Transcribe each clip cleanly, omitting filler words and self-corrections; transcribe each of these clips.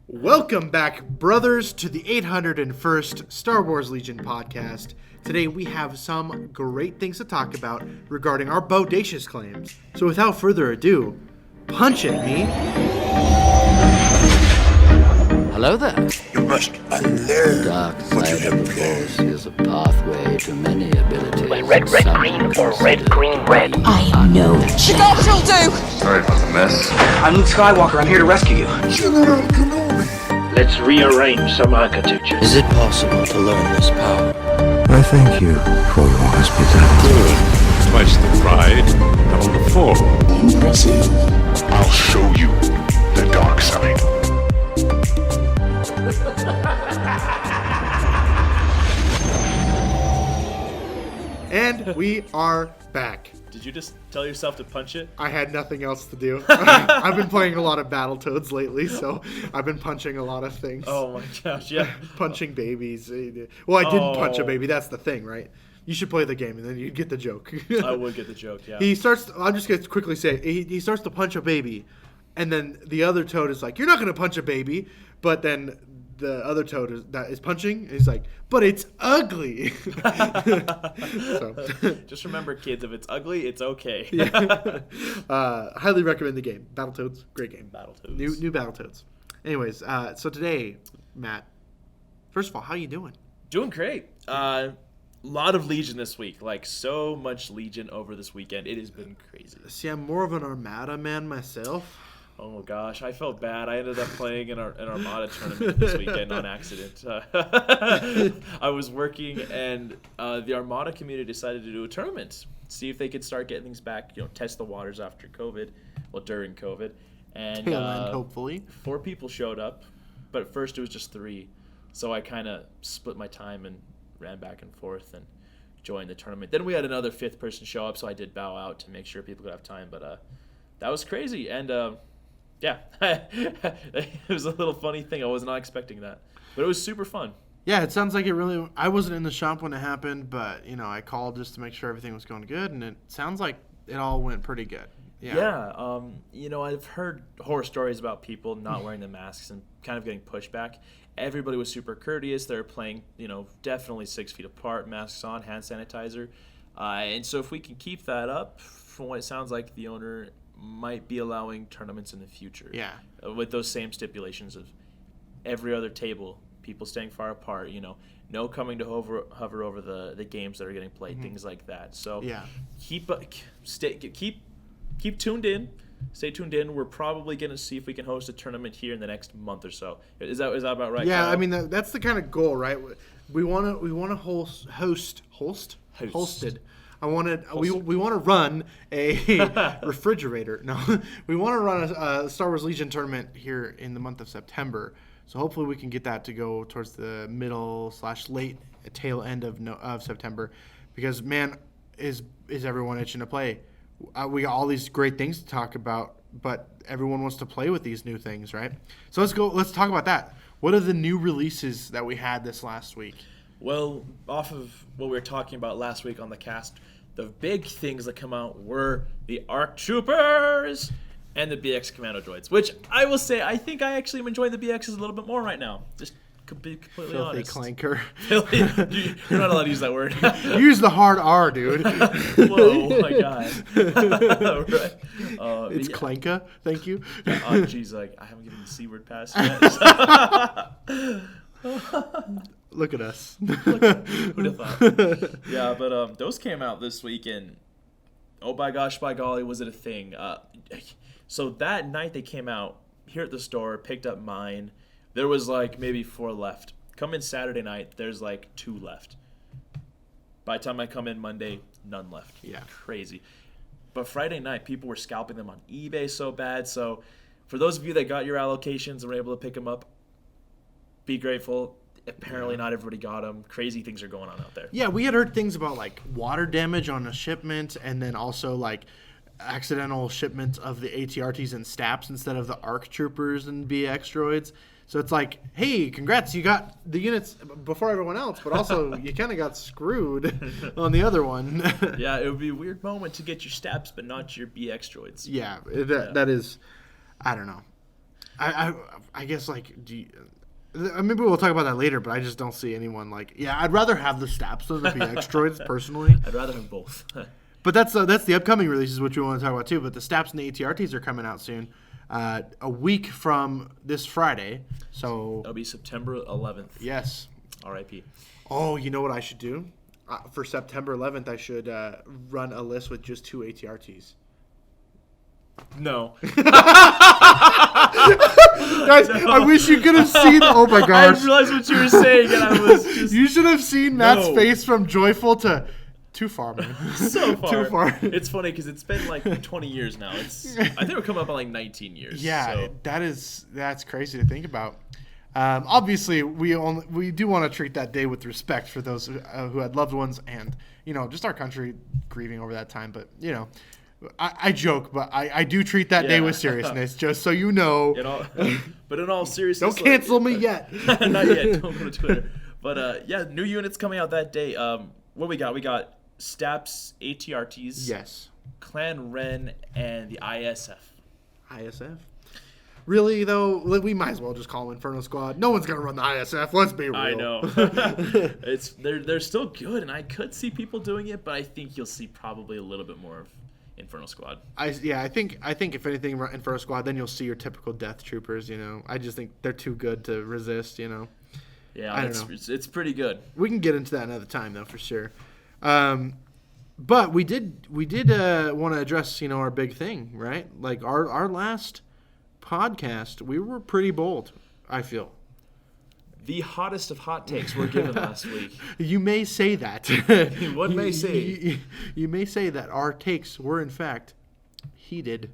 Welcome back, brothers, to the 801st Star Wars Legion podcast. Today we have some great things to talk about regarding our bodacious claims. So without further ado, punch at me. Hello there. You must unlearn Dark what you side of have the learned. Force is a pathway to many abilities. Red, some green, or considered red, green, red. I know. The gods will do! Sorry about the mess. I'm Luke Skywalker. I'm here to rescue you. General Kenobi. Let's rearrange some architecture. Is it possible to learn this power? I thank you for your hospitality. Twice the pride, double the fall. Impressive. I'll show you the dark side. And we are back. Did you just tell yourself to punch it? I had nothing else to do. I've been playing a lot of Battletoads lately, so I've been punching a lot of things. Oh my gosh, yeah. Punching babies. Well, I didn't punch a Oh. baby. That's the thing, right? You should play the game, and then you'd get the joke. I would get the joke, yeah. He starts. I'm just gonna quickly say he starts to punch a baby, and then the other toad is like, "You're not gonna punch a baby," but then the other toad that is punching, and he's like, "But it's ugly." So, Just remember, kids, if it's ugly, it's okay. highly recommend the game. Battletoads, great game. Battletoads. New Battletoads. Anyways, so today, Matt. First of all, how you doing? Doing great. Lot of Legion this week. Like, so much Legion over this weekend. It has been crazy. See, I'm more of an Armada man myself. Oh gosh, I felt bad. I ended up playing an Armada tournament this weekend on accident. I was working, and the Armada community decided to do a tournament, see if they could start getting things back. Test the waters after COVID, during COVID, and Tail end, hopefully. 4 people showed up, but at first it was just 3, so I kind of split my time and ran back and forth and joined the tournament. Then we had another 5th person show up, so I did bow out to make sure people could have time. But that was crazy, and yeah, it was a little funny thing. I was not expecting that, but it was super fun. Yeah, it sounds like it really. I wasn't in the shop when it happened, but I called just to make sure everything was going good, and it sounds like it all went pretty good. Yeah, I've heard horror stories about people not wearing the masks and kind of getting pushback. Everybody was super courteous. They were playing, definitely 6 feet apart, masks on, hand sanitizer. And so if we can keep that up, from what it sounds like, the owner might be allowing tournaments in the future. Yeah. With those same stipulations of every other table, people staying far apart, no coming to hover over the games that are getting played, things like that. So Yeah. keep tuned in. Stay tuned in. We're probably going to see if we can host a tournament here in the next month or so. Is that about right? Yeah, Kyle? I mean that's the kind of goal, right? We want to hosted. We want to run a refrigerator. No, we want to run a Star Wars Legion tournament here in the month of September. So hopefully we can get that to go towards the middle/late tail end of September, because man, is everyone itching to play? We got all these great things to talk about, but everyone wants to play with these new things, right? So let's talk about that. What are the new releases that we had this last week? Well, off of what we were talking about last week on the cast, the big things that come out were the ARC Troopers and the BX Commando Droids, which I will say I think I actually am enjoying the BXs a little bit more right now. Just to be completely Filthy honest. clanker. You're not allowed to use that word. Use the hard R, dude. Whoa, my God. Right. It's yeah. clanka. Thank you. Oh, geez, I haven't given the C word pass yet. Look at us. Who'd have thought? Yeah, but those came out this week, and oh my gosh, by golly, was it a thing. So that night they came out here at the store, picked up mine. There was like maybe 4 left. Come in Saturday night, there's like 2 left. By the time I come in Monday, none left. Yeah. Crazy. But Friday night, people were scalping them on eBay so bad. So for those of you that got your allocations and were able to pick them up, be grateful. Apparently not everybody got them. Crazy things are going on out there. Yeah, we had heard things about like water damage on a shipment, and then also like accidental shipments of the ATRTs and STAPs instead of the ARC Troopers and BX droids. So it's like, hey, congrats, you got the units before everyone else, but also you kind of got screwed on the other one. Yeah, it would be a weird moment to get your STAPs, but not your BX droids. Yeah, that is, I don't know. I guess like maybe we'll talk about that later, but I just don't see anyone like. Yeah, I'd rather have the Staps than the BX droids personally. I'd rather have both. But that's the upcoming releases, which we want to talk about too. But the Staps and the ATRTs are coming out soon, a week from this Friday. So That'll be September 11th. yes. R.I.P. Oh, you know what I should do? For September 11th, I should run a list with just 2 ATRTs. No. Guys, I wish you could have seen. Oh my I gosh! didn't realize what you were saying, and I was just You should have seen Matt's No. face from joyful to too far, man. so far. Too far. It's funny because it's been like 20 years now. I think we're coming up on like 19 years. Yeah, So. that's crazy to think about. Obviously, we do want to treat that day with respect for those who had loved ones, and just our country grieving over that time. But I joke, but I do treat that day Yeah. with seriousness, just so you know. But in all seriousness, Don't cancel me yet. Not yet. Don't go to Twitter. But yeah, new units coming out that day. What we got? We got Staps, ATRTs, Yes. Clan Ren, and the ISF. ISF. Really though, we might as well just call them Inferno Squad. No one's gonna run the ISF. Let's be real. I know. They're still good, and I could see people doing it, but I think you'll see probably a little bit more of Inferno Squad. I think if anything, Inferno Squad, then you'll see your typical Death Troopers. I just think they're too good to resist. Yeah, I don't know. It's pretty good. We can get into that another time though, for sure. But we did want to address our big thing, right? Like our last podcast, we were pretty bold, I feel. The hottest of hot takes were given last week. You may say that. One may say. You may say that our takes were in fact heated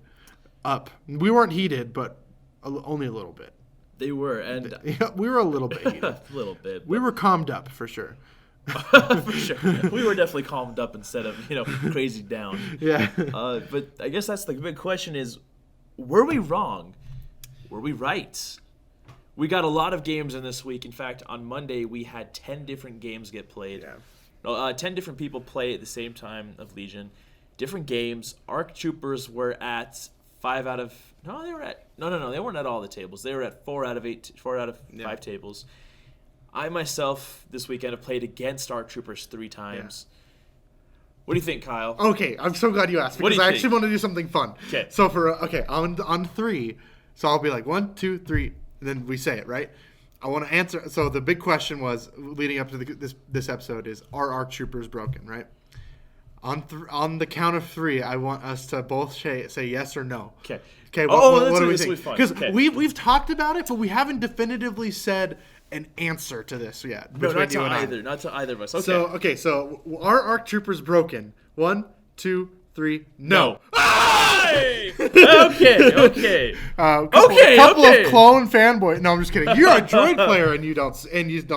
up. We weren't heated, but only a little bit. They were, and We were a little bit heated. a little bit. We were calmed up for sure. For sure. We were definitely calmed up instead of, crazy down. Yeah. But I guess that's the big question is, were we wrong? Were we right? We got a lot of games in this week. In fact, on Monday, we had 10 different games get played. Yeah. 10 different people play at the same time of Legion. Different games. ARC Troopers were at 5 out of... No, they were at... No. They weren't at all the tables. They were at 4 out of 5 tables. I myself this weekend have played against ARC Troopers 3 times. Yeah. What do you think, Kyle? Okay, I'm so glad you asked What do because you I actually want to do something fun. Okay. So on 3, so I'll be like 1, 2, 3, and then we say it, right? I want to answer. So the big question was leading up to this episode is: are ARC Troopers broken? Right? On the count of 3, I want us to both say yes or no. Okay. Okay. What do we this will think? be fun. Because Okay. we've talked about it, but we haven't definitively said an answer to this yet. No, not you to and I. either. Not to either of us. Okay. So are ARC Troopers broken? 1, 2, 3. No. Hey! Okay. Couple of clone fanboy. No, I'm just kidding. You're a droid player and you don't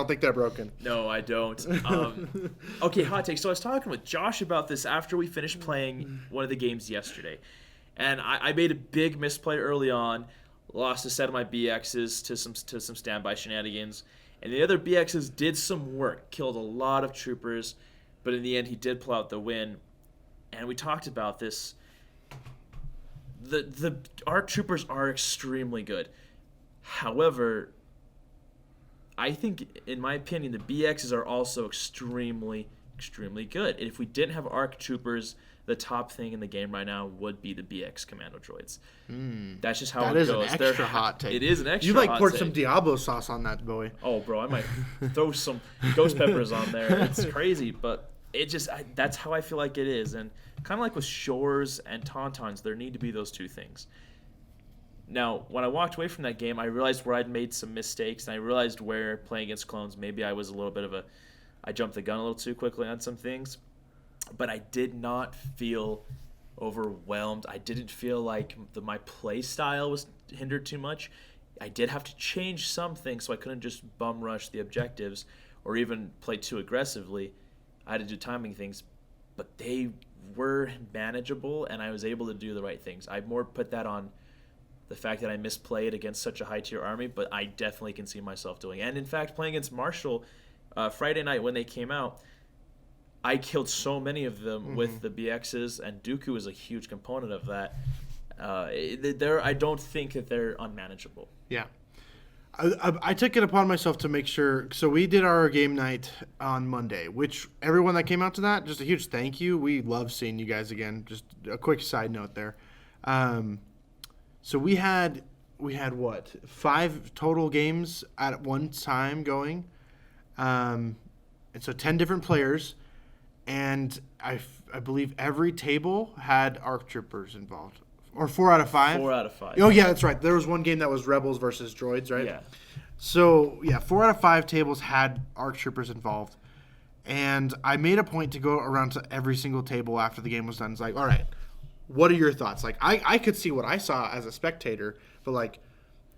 think they're broken. No, I don't. Okay, hot take. So I was talking with Josh about this after we finished playing one of the games yesterday, and I made a big misplay early on. Lost a set of my BXs to some standby shenanigans, and the other BXs did some work, killed a lot of troopers, but in the end he did pull out the win. And we talked about this. The ARC troopers are extremely good. However, I think, in my opinion, the BXs are also extremely, extremely good. And if we didn't have ARC troopers, the top thing in the game right now would be the BX Commando droids. That's just how That it is goes. an extra hot take. It is an extra You hot poured take. some Diablo sauce on that, boy. Oh, bro, I might throw some ghost peppers on there. It's crazy, but it just that's how I feel like it is. And kind of like with Shores and Tauntauns, there need to be those two things. Now, when I walked away from that game, I realized where I'd made some mistakes, and I realized where playing against clones, maybe I was a little bit of I jumped the gun a little too quickly on some things. But I did not feel overwhelmed. I didn't feel like my play style was hindered too much. I did have to change some things, so I couldn't just bum rush the objectives or even play too aggressively. I had to do timing things, but they were manageable, and I was able to do the right things. I more put that on the fact that I misplayed against such a high-tier army, but I definitely can see myself doing it. And in fact, playing against Marshall Friday night when they came out, I killed so many of them with the BXs, and Dooku is a huge component of that. I don't think that they're unmanageable. Yeah. I took it upon myself to make sure. So we did our game night on Monday, which everyone that came out to that, just a huge thank you. We love seeing you guys again. Just a quick side note there. So we had what, 5 total games at one time going, and so 10 different players, and I believe every table had ARC troopers involved. Or 4 out of 5? 4 out of 5. Oh, yeah, that's right. There was one game that was Rebels versus Droids, right? Yeah. So, yeah, 4 out of 5 tables had ARC troopers involved. And I made a point to go around to every single table after the game was done. It's like, all right, what are your thoughts? Like, I could see what I saw as a spectator, but, like,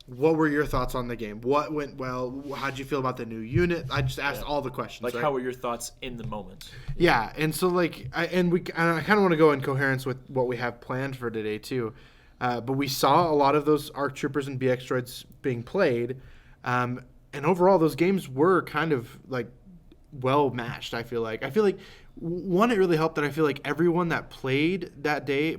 what were your thoughts on the game? What went well? How'd you feel about the new unit? I just asked all the questions. Like, right? how were your thoughts in the moment? Yeah, and so like, I kind of want to go in coherence with what we have planned for today too. But we saw a lot of those ARC troopers and BX droids being played, and overall those games were kind of like well matched. I feel like one, it really helped that I feel like everyone that played that day,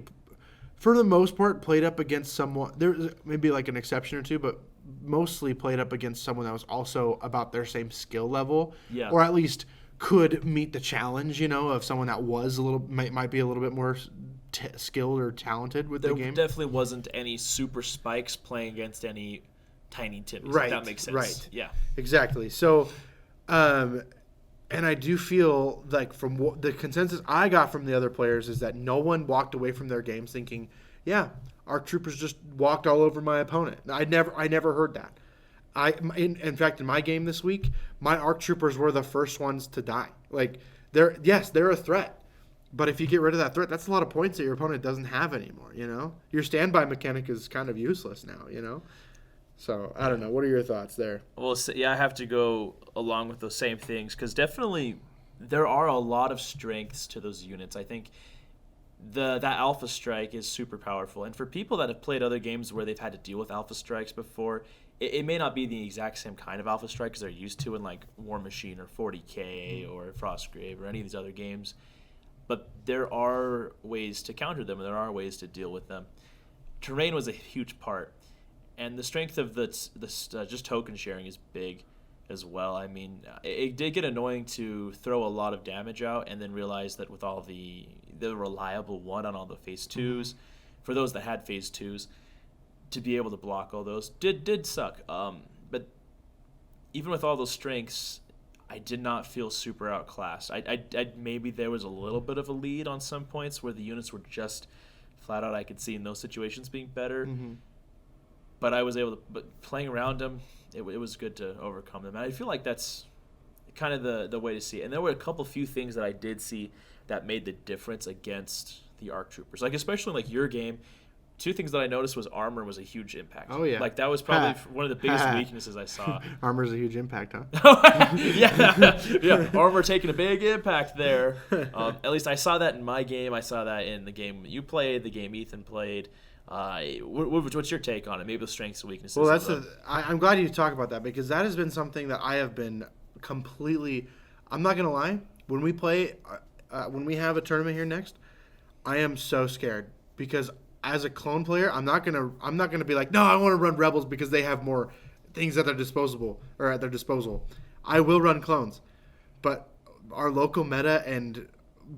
for the most part, played up against someone. There's maybe like an exception or two, but mostly played up against someone that was also about their same skill level, or at least could meet the challenge, of someone that was might be a little bit more skilled or talented with the game. There definitely wasn't any super spikes playing against any tiny Timmies. Right, If that makes sense. right. Yeah. Exactly. So, and I do feel like from what the consensus I got from the other players is that no one walked away from their games thinking, yeah, our troopers just walked all over my opponent. I never heard that. In fact, in my game this week, my ARC troopers were the first ones to die. Like, they're a threat. But if you get rid of that threat, that's a lot of points that your opponent doesn't have anymore, Your standby mechanic is kind of useless now, So, I don't know. What are your thoughts there? Well, yeah, I have to go along with those same things because definitely there are a lot of strengths to those units. I think that Alpha Strike is super powerful. And for people that have played other games where they've had to deal with Alpha Strikes before, it may not be the exact same kind of Alpha Strike as they're used to in like War Machine or 40K or Frostgrave or any of these other games. But there are ways to counter them, and there are ways to deal with them. Terrain was a huge part, and the strength of just token sharing is big as well. I mean, it did get annoying to throw a lot of damage out and then realize that with all the reliable one on all the phase 2s, for those that had phase 2s, to be able to block all those did suck. But even with all those strengths, I did not feel super outclassed. I maybe there was a little bit of a lead on some points where the units were just flat out. I could see in those situations being better, but I was able to. But playing around them, it was good to overcome them. And I feel like that's kind of the way to see it. And there were a few things that I did see that made the difference against the ARC troopers. Like especially like your game. 2 things that I noticed was armor was a huge impact. Oh, yeah. Like, that was probably one of the biggest weaknesses I saw. Armor's a huge impact, huh? yeah. Armor taking a big impact there. At least I saw that in my game. I saw that in the game you played, the game Ethan played. What's your take on it? Maybe the strengths and weaknesses. Well, I'm glad you talk about that because that has been something that I have been completely. I'm not gonna lie. When we play, when we have a tournament here next, I am so scared because as a clone player, I'm not gonna be like, no, I want to run Rebels because they have more things at their disposal. I will run clones, but our local meta and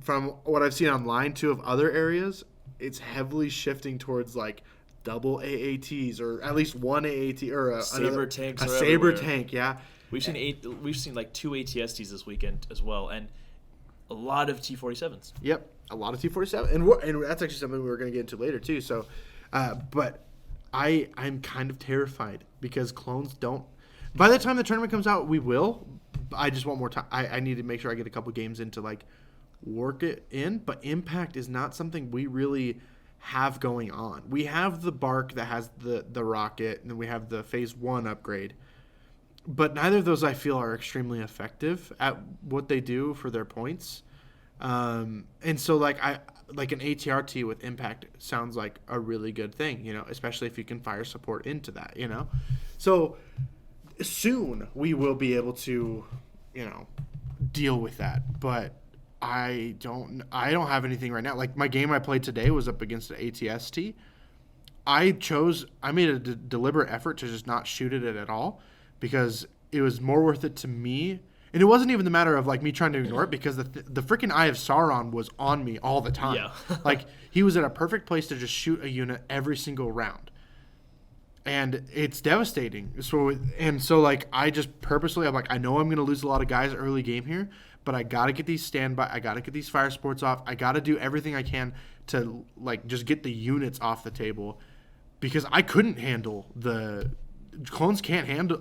from what I've seen online too of other areas, it's heavily shifting towards like double AATs or at least one AAT or a saber tanks. A saber tank, yeah. We've seen like 2 ATSTs this weekend as well, and a lot of T-47s. Yep, a lot of T-47, and that's actually something we were going to get into later too. So, but I'm kind of terrified because clones don't. By the time the tournament comes out, we will. I just want more time. I need to make sure I get a couple games in to like work it in. But Impact is not something we really have going on. We have the Bark that has the rocket, and then we have the Phase 1 upgrade. But neither of those I feel are extremely effective at what they do for their points. And so like an ATRT with Impact sounds like a really good thing, especially if you can fire support into that, So soon we will be able to, deal with that. But I don't have anything right now. Like my game I played today was up against an ATST, I made a deliberate effort to just not shoot at it at all because it was more worth it to me. And it wasn't even the matter of like me trying to ignore it because the freaking Eye of Sauron was on me all the time. Yeah. Like he was at a perfect place to just shoot a unit every single round. And it's devastating. So like I just purposely, I'm like, I know I'm going to lose a lot of guys early game here, but I got to get these standby. I got to get these fire sports off. I got to do everything I can to like just get the units off the table because I couldn't handle clones can't handle.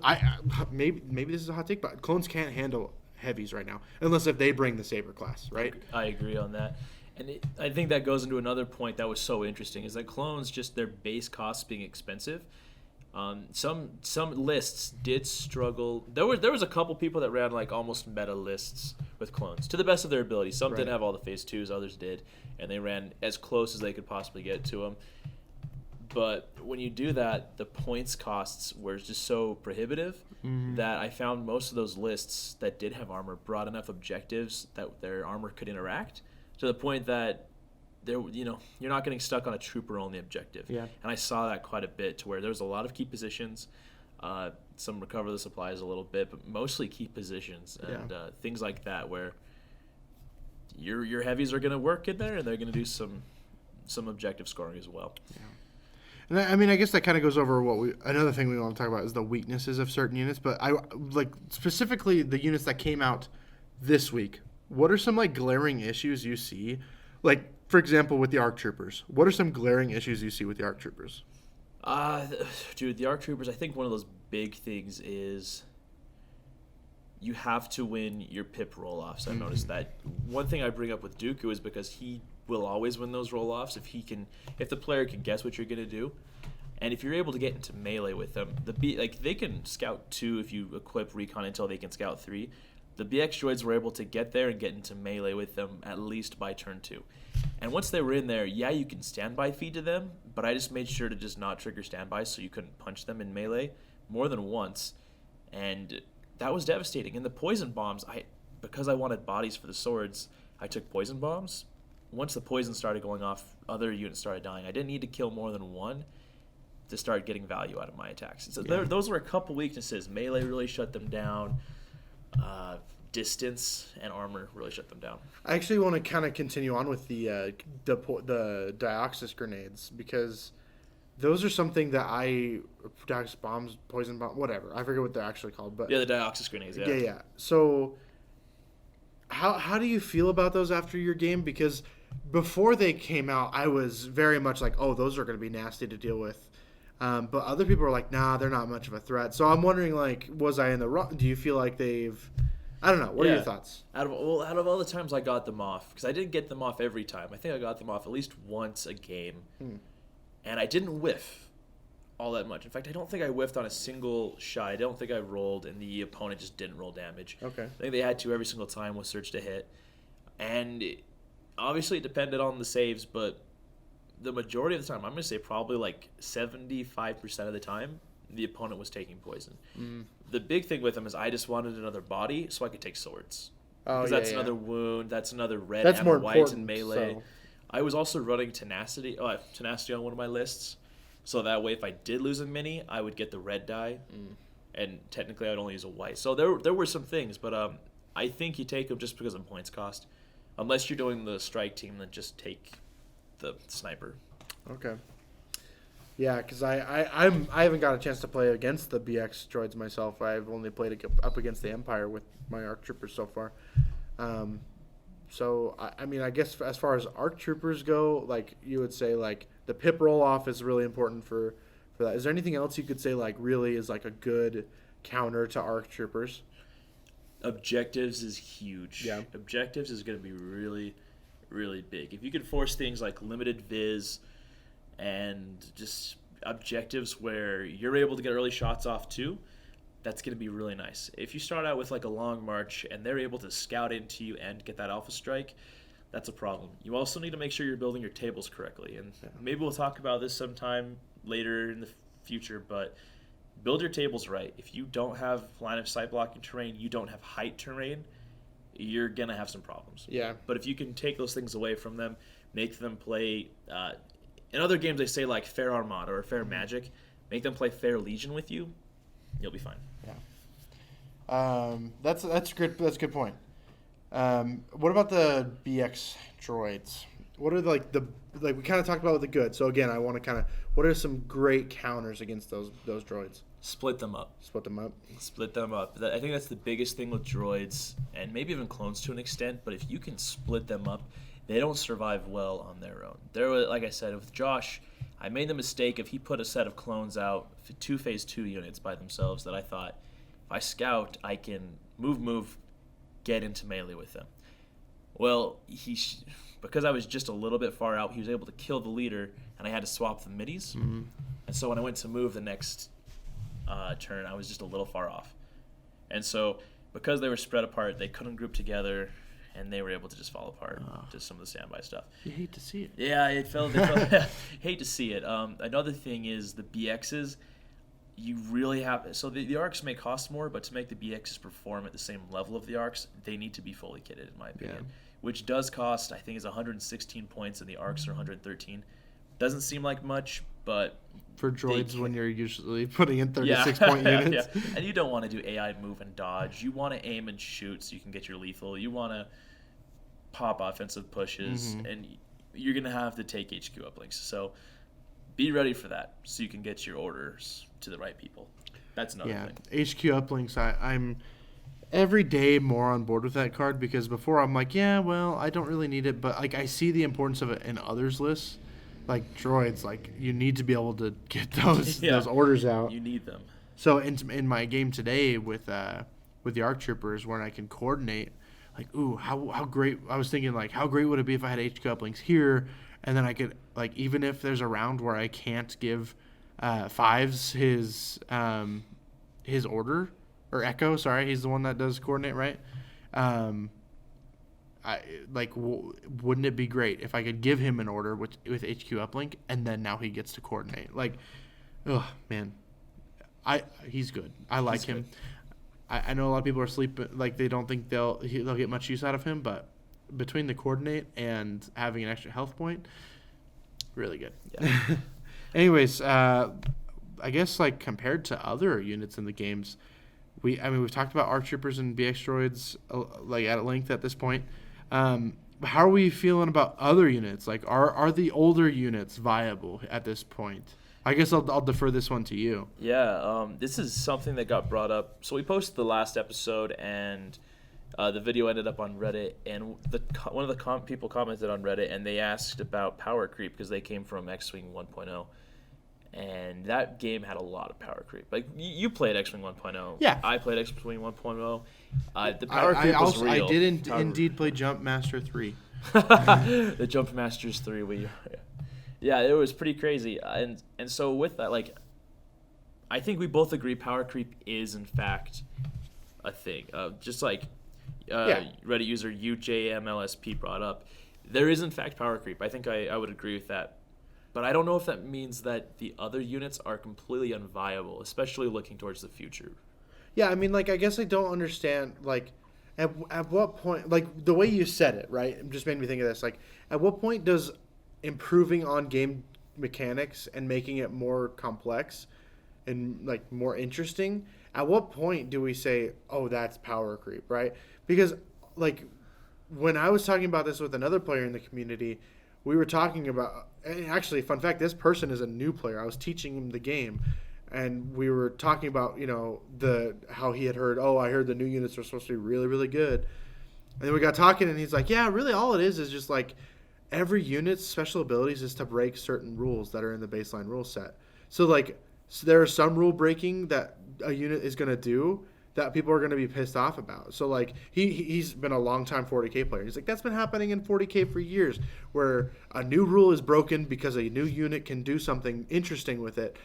Maybe this is a hot take, but clones can't handle heavies right now unless if they bring the saber class, right? I agree on that. And I think that goes into another point that was so interesting is that clones, just their base costs being expensive. Some lists did struggle. There was a couple people that ran like almost meta lists with clones to the best of their ability. Some didn't have all the phase 2s, others did, and they ran as close as they could possibly get to them. But when you do that, the points costs were just so prohibitive that I found most of those lists that did have armor brought enough objectives that their armor could interact to the point that you're not getting stuck on a trooper only objective. Yeah. And I saw that quite a bit to where there was a lot of key positions, some recover the supplies a little bit, but mostly key positions and things like that where your heavies are going to work in there and they're going to do some objective scoring as well. Yeah. And I mean, I guess that kind of goes over another thing we want to talk about is the weaknesses of certain units. But I like specifically the units that came out this week. What are some like glaring issues you see? Like, for example, with the ARC Troopers. What are some glaring issues you see with the ARC Troopers? Dude, the ARC Troopers, I think one of those big things is you have to win your pip roll-offs. I've noticed that. One thing I bring up with Dooku is because he will always win those roll-offs if the player can guess what you're going to do. And if you're able to get into melee with them, they can scout 2 if you equip recon until they can scout 3. The BX droids were able to get there and get into melee with them at least by turn 2. And once they were in there, you can standby feed to them, but I just made sure to just not trigger standby so you couldn't punch them in melee more than once. And that was devastating. And the poison bombs, because I wanted bodies for the swords, I took poison bombs. Once the poison started going off, other units started dying. I didn't need to kill more than one to start getting value out of my attacks. So those were a couple weaknesses. Melee really shut them down. Distance and armor really shut them down. I actually want to kind of continue on with the Dioxis grenades because those are something that Dioxis bombs, poison bomb, whatever. I forget what they're actually called, but yeah, the Dioxis grenades. Yeah. So how do you feel about those after your game? Because before they came out, I was very much like, oh, those are going to be nasty to deal with. But other people are like, nah, they're not much of a threat. So I'm wondering, like, was I in the wrong? Do you feel like they've? I don't know. What are your thoughts? Out of all the times I got them off, because I didn't get them off every time. I think I got them off at least once a game, and I didn't whiff all that much. In fact, I don't think I whiffed on a single shot. I don't think I rolled, and the opponent just didn't roll damage. Okay. I think they had to every single time with Surge to hit, and obviously it depended on the saves, but the majority of the time, I'm going to say probably like 75% of the time, the opponent was taking poison. The big thing with them is I just wanted another body so I could take swords. Because that's another wound, that's another red that's and more white in melee. So. I was also running tenacity on one of my lists, so that way if I did lose a mini, I would get the red die, and technically I'd only use a white. So there were some things, but I think you take them just because of points cost. Unless you're doing the strike team, then just take the sniper. Okay. Yeah, because I haven't got a chance to play against the BX droids myself. I've only played up against the Empire with my ARC Troopers so far. So, I mean, I guess as far as ARC Troopers go, like, you would say, like, the pip roll-off is really important for that. Is there anything else you could say, like, really is, like, a good counter to ARC Troopers? Objectives is huge. Yeah. Objectives is going to be really, really big. If you could force things like limited viz and just objectives where you're able to get early shots off too, that's going to be really nice. If you start out with like a long march and they're able to scout into you and get that alpha strike, that's a problem. You also need to make sure you're building your tables correctly. And maybe we'll talk about this sometime later in the future, but build your tables right. If you don't have line of sight blocking terrain, you don't have height terrain, you're going to have some problems. Yeah. But if you can take those things away from them, make them play in other games they say like fair Armada or fair Magic, make them play fair Legion with you, you'll be fine. That's a good point. What about the BX droids? What are we kind of talked about with the good. So again, I want to what are some great counters against those droids? Split them up. Split them up. I think that's the biggest thing with droids, and maybe even clones to an extent. But if you can split them up, they don't survive well on their own. Like I said, with Josh, I made the mistake if he put a set of clones out, 2 phase 2 units by themselves, that I thought, if I scout, I can move, get into melee with them. Well, because I was just a little bit far out, he was able to kill the leader, and I had to swap the middies. Mm-hmm. And so when I went to move the next turn, I was just a little far off. And so because they were spread apart, they couldn't group together, and they were able to just fall apart to some of the standby stuff. You hate to see it. Yeah, it felt hate to see it. Another thing is the BXs. You really have so the arcs may cost more, but to make the BXs perform at the same level of the arcs, they need to be fully kitted, in my opinion. Yeah. Which does cost, I think, is 116 points, and the arcs are 113. Doesn't seem like much, but for droids, when you're usually putting in 36-point units, yeah. And you don't want to do AI move and dodge. You want to aim and shoot so you can get your lethal. You want to pop offensive pushes, and you're gonna have to take HQ uplinks. So be ready for that, so you can get your orders to the right people. That's another thing. HQ uplinks. I'm every day more on board with that card, because before I'm like, yeah, well, I don't really need it, but like I see the importance of it in others lists, like droids. Like you need to be able to get those orders out. You need them. So in my game today with the ARC troopers, where I can coordinate, like, ooh, how great! I was thinking, like, how great would it be if I had HQ uplinks here, and then I could, like, even if there's a round where I can't give Fives his order, or Echo, sorry, he's the one that does coordinate, right? Wouldn't it be great if I could give him an order with HQ uplink, and then now he gets to coordinate? Like, oh man, he's good. I like him. I know a lot of people are sleeping, like they don't think they'll get much use out of him, but between the coordinate and having an extra health point, really good. Yeah. Anyways, I guess like compared to other units in the games, we've talked about ARC troopers and BX droids like at length at this point. How are we feeling about other units? Like, are the older units viable at this point? I guess I'll defer this one to you. Yeah, this is something that got brought up. So we posted the last episode, and the video ended up on Reddit. And one of the people commented on Reddit, and they asked about power creep because they came from X-Wing 1.0. And that game had a lot of power creep. Like, you played X-Wing 1.0. Yeah. I played X-Wing 1.0. The power creep was real. I did indeed play Jump Master 3. The Jump Masters 3. Yeah, it was pretty crazy. And so with that, like, I think we both agree power creep is, in fact, a thing. Just like Reddit user UJMLSP brought up, there is, in fact, power creep. I think I would agree with that. But I don't know if that means that the other units are completely unviable, especially looking towards the future. Yeah, I mean, like, I guess I don't understand, like, at what point, like, the way you said it, right, it just made me think of this. Like, at what point does improving on game mechanics and making it more complex and, like, more interesting, at what point do we say, oh, that's power creep, right? Because, like, when I was talking about this with another player in the community, we were talking about, and actually, fun fact, this person is a new player. I was teaching him the game, and we were talking about, how he had heard, I heard the new units are supposed to be really, really good. And then we got talking, and he's like, yeah, really all it is just, like, every unit's special abilities is to break certain rules that are in the baseline rule set. So, like, there is some rule breaking that a unit is going to do that people are going to be pissed off about. So, like, he's been a long-time 40K player. He's like, that's been happening in 40K for years, where a new rule is broken because a new unit can do something interesting with it,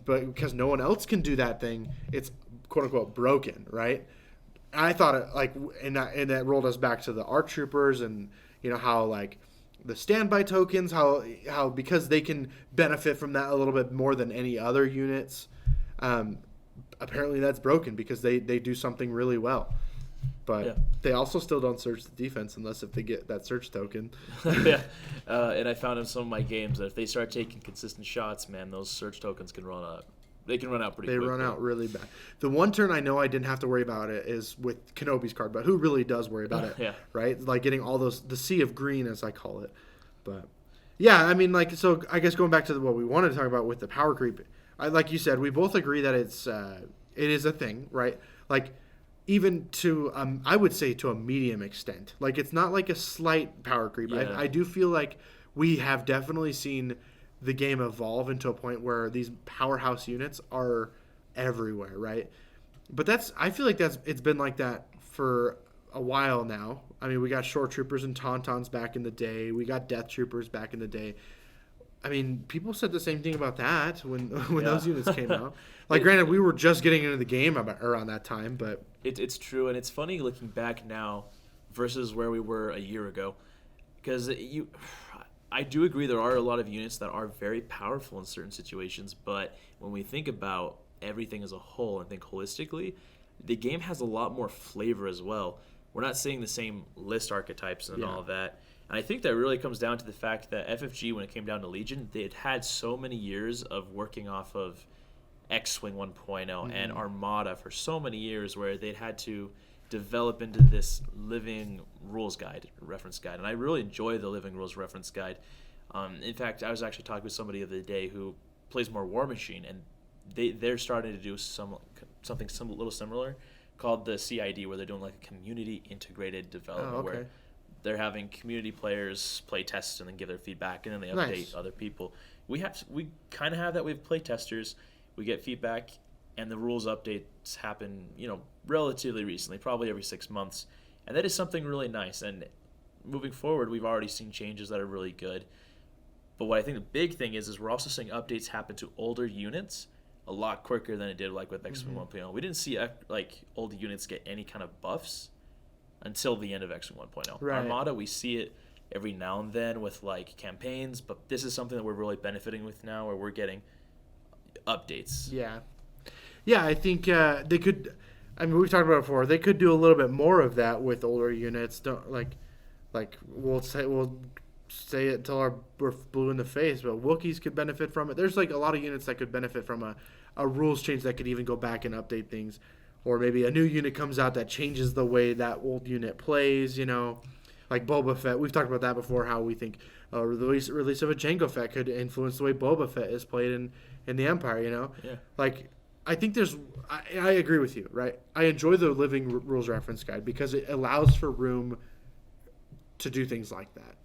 but because no one else can do that thing, it's quote-unquote broken, right? And I thought, and that rolled us back to the ARC troopers and, how, like, the standby tokens, how because they can benefit from that a little bit more than any other units, apparently that's broken because they do something really well. But Yeah. they also still don't search the defense unless if they get that search token. Yeah, and I found in some of my games that if they start taking consistent shots, man, those search tokens can run out. They can run out pretty They quickly. run out really bad. The one turn I know I didn't have to worry about it is with Kenobi's card, but who really does worry about it? Yeah. Right? Like getting all those, the sea of green, as I call it. But yeah, I mean, like, so I guess going back to what we wanted to talk about with the power creep, like you said, we both agree that it is a thing, right? Like, even to, I would say to a medium extent. Like, it's not like a slight power creep. Yeah. I do feel like we have definitely seen the game evolve into a point where these powerhouse units are everywhere, right? But I feel like it's been like that for a while now. I mean, we got shore troopers and tauntauns back in the day. We got death troopers back in the day. I mean, people said the same thing about that when those units came out. Like, granted, we were just getting into the game around that time, but It's true, and it's funny looking back now versus where we were a year ago, because I do agree there are a lot of units that are very powerful in certain situations, but when we think about everything as a whole and think holistically, the game has a lot more flavor as well. We're not seeing the same list archetypes and all of that. And I think that really comes down to the fact that FFG, when it came down to Legion, they had so many years of working off of X-Wing 1.0 and Armada for so many years where they'd had to develop into this living rules guide, reference guide. And I really enjoy the living rules reference guide. In fact, I was actually talking with somebody the other day who plays more War Machine, and they're starting to do something a little similar called the CID, where they're doing like a community integrated development where they're having community players play test and then give their feedback, and then they update other people. We kind of have that. We have play testers. We get feedback, and the rules updates happen, relatively recently, probably every 6 months, and that is something really nice. And moving forward, we've already seen changes that are really good. But what I think the big thing is we're also seeing updates happen to older units a lot quicker than it did like with X-Wing 1.0. We didn't see like old units get any kind of buffs until the end of X-Wing 1.0. Right. Armada, we see it every now and then with like campaigns, but this is something that we're really benefiting with now, where we're getting updates. Yeah, I think they could. I mean, we've talked about it before. They could do a little bit more of that with older units. Don't like we'll say it till we're blue in the face, but Wookiees could benefit from it. There's like a lot of units that could benefit from a rules change that could even go back and update things, or maybe a new unit comes out that changes the way that old unit plays. Like Boba Fett. We've talked about that before. How we think the release of a Jango Fett could influence the way Boba Fett is played in the Empire. Yeah. Like, I think I agree with you, right? I enjoy the living rules reference guide because it allows for room to do things like that.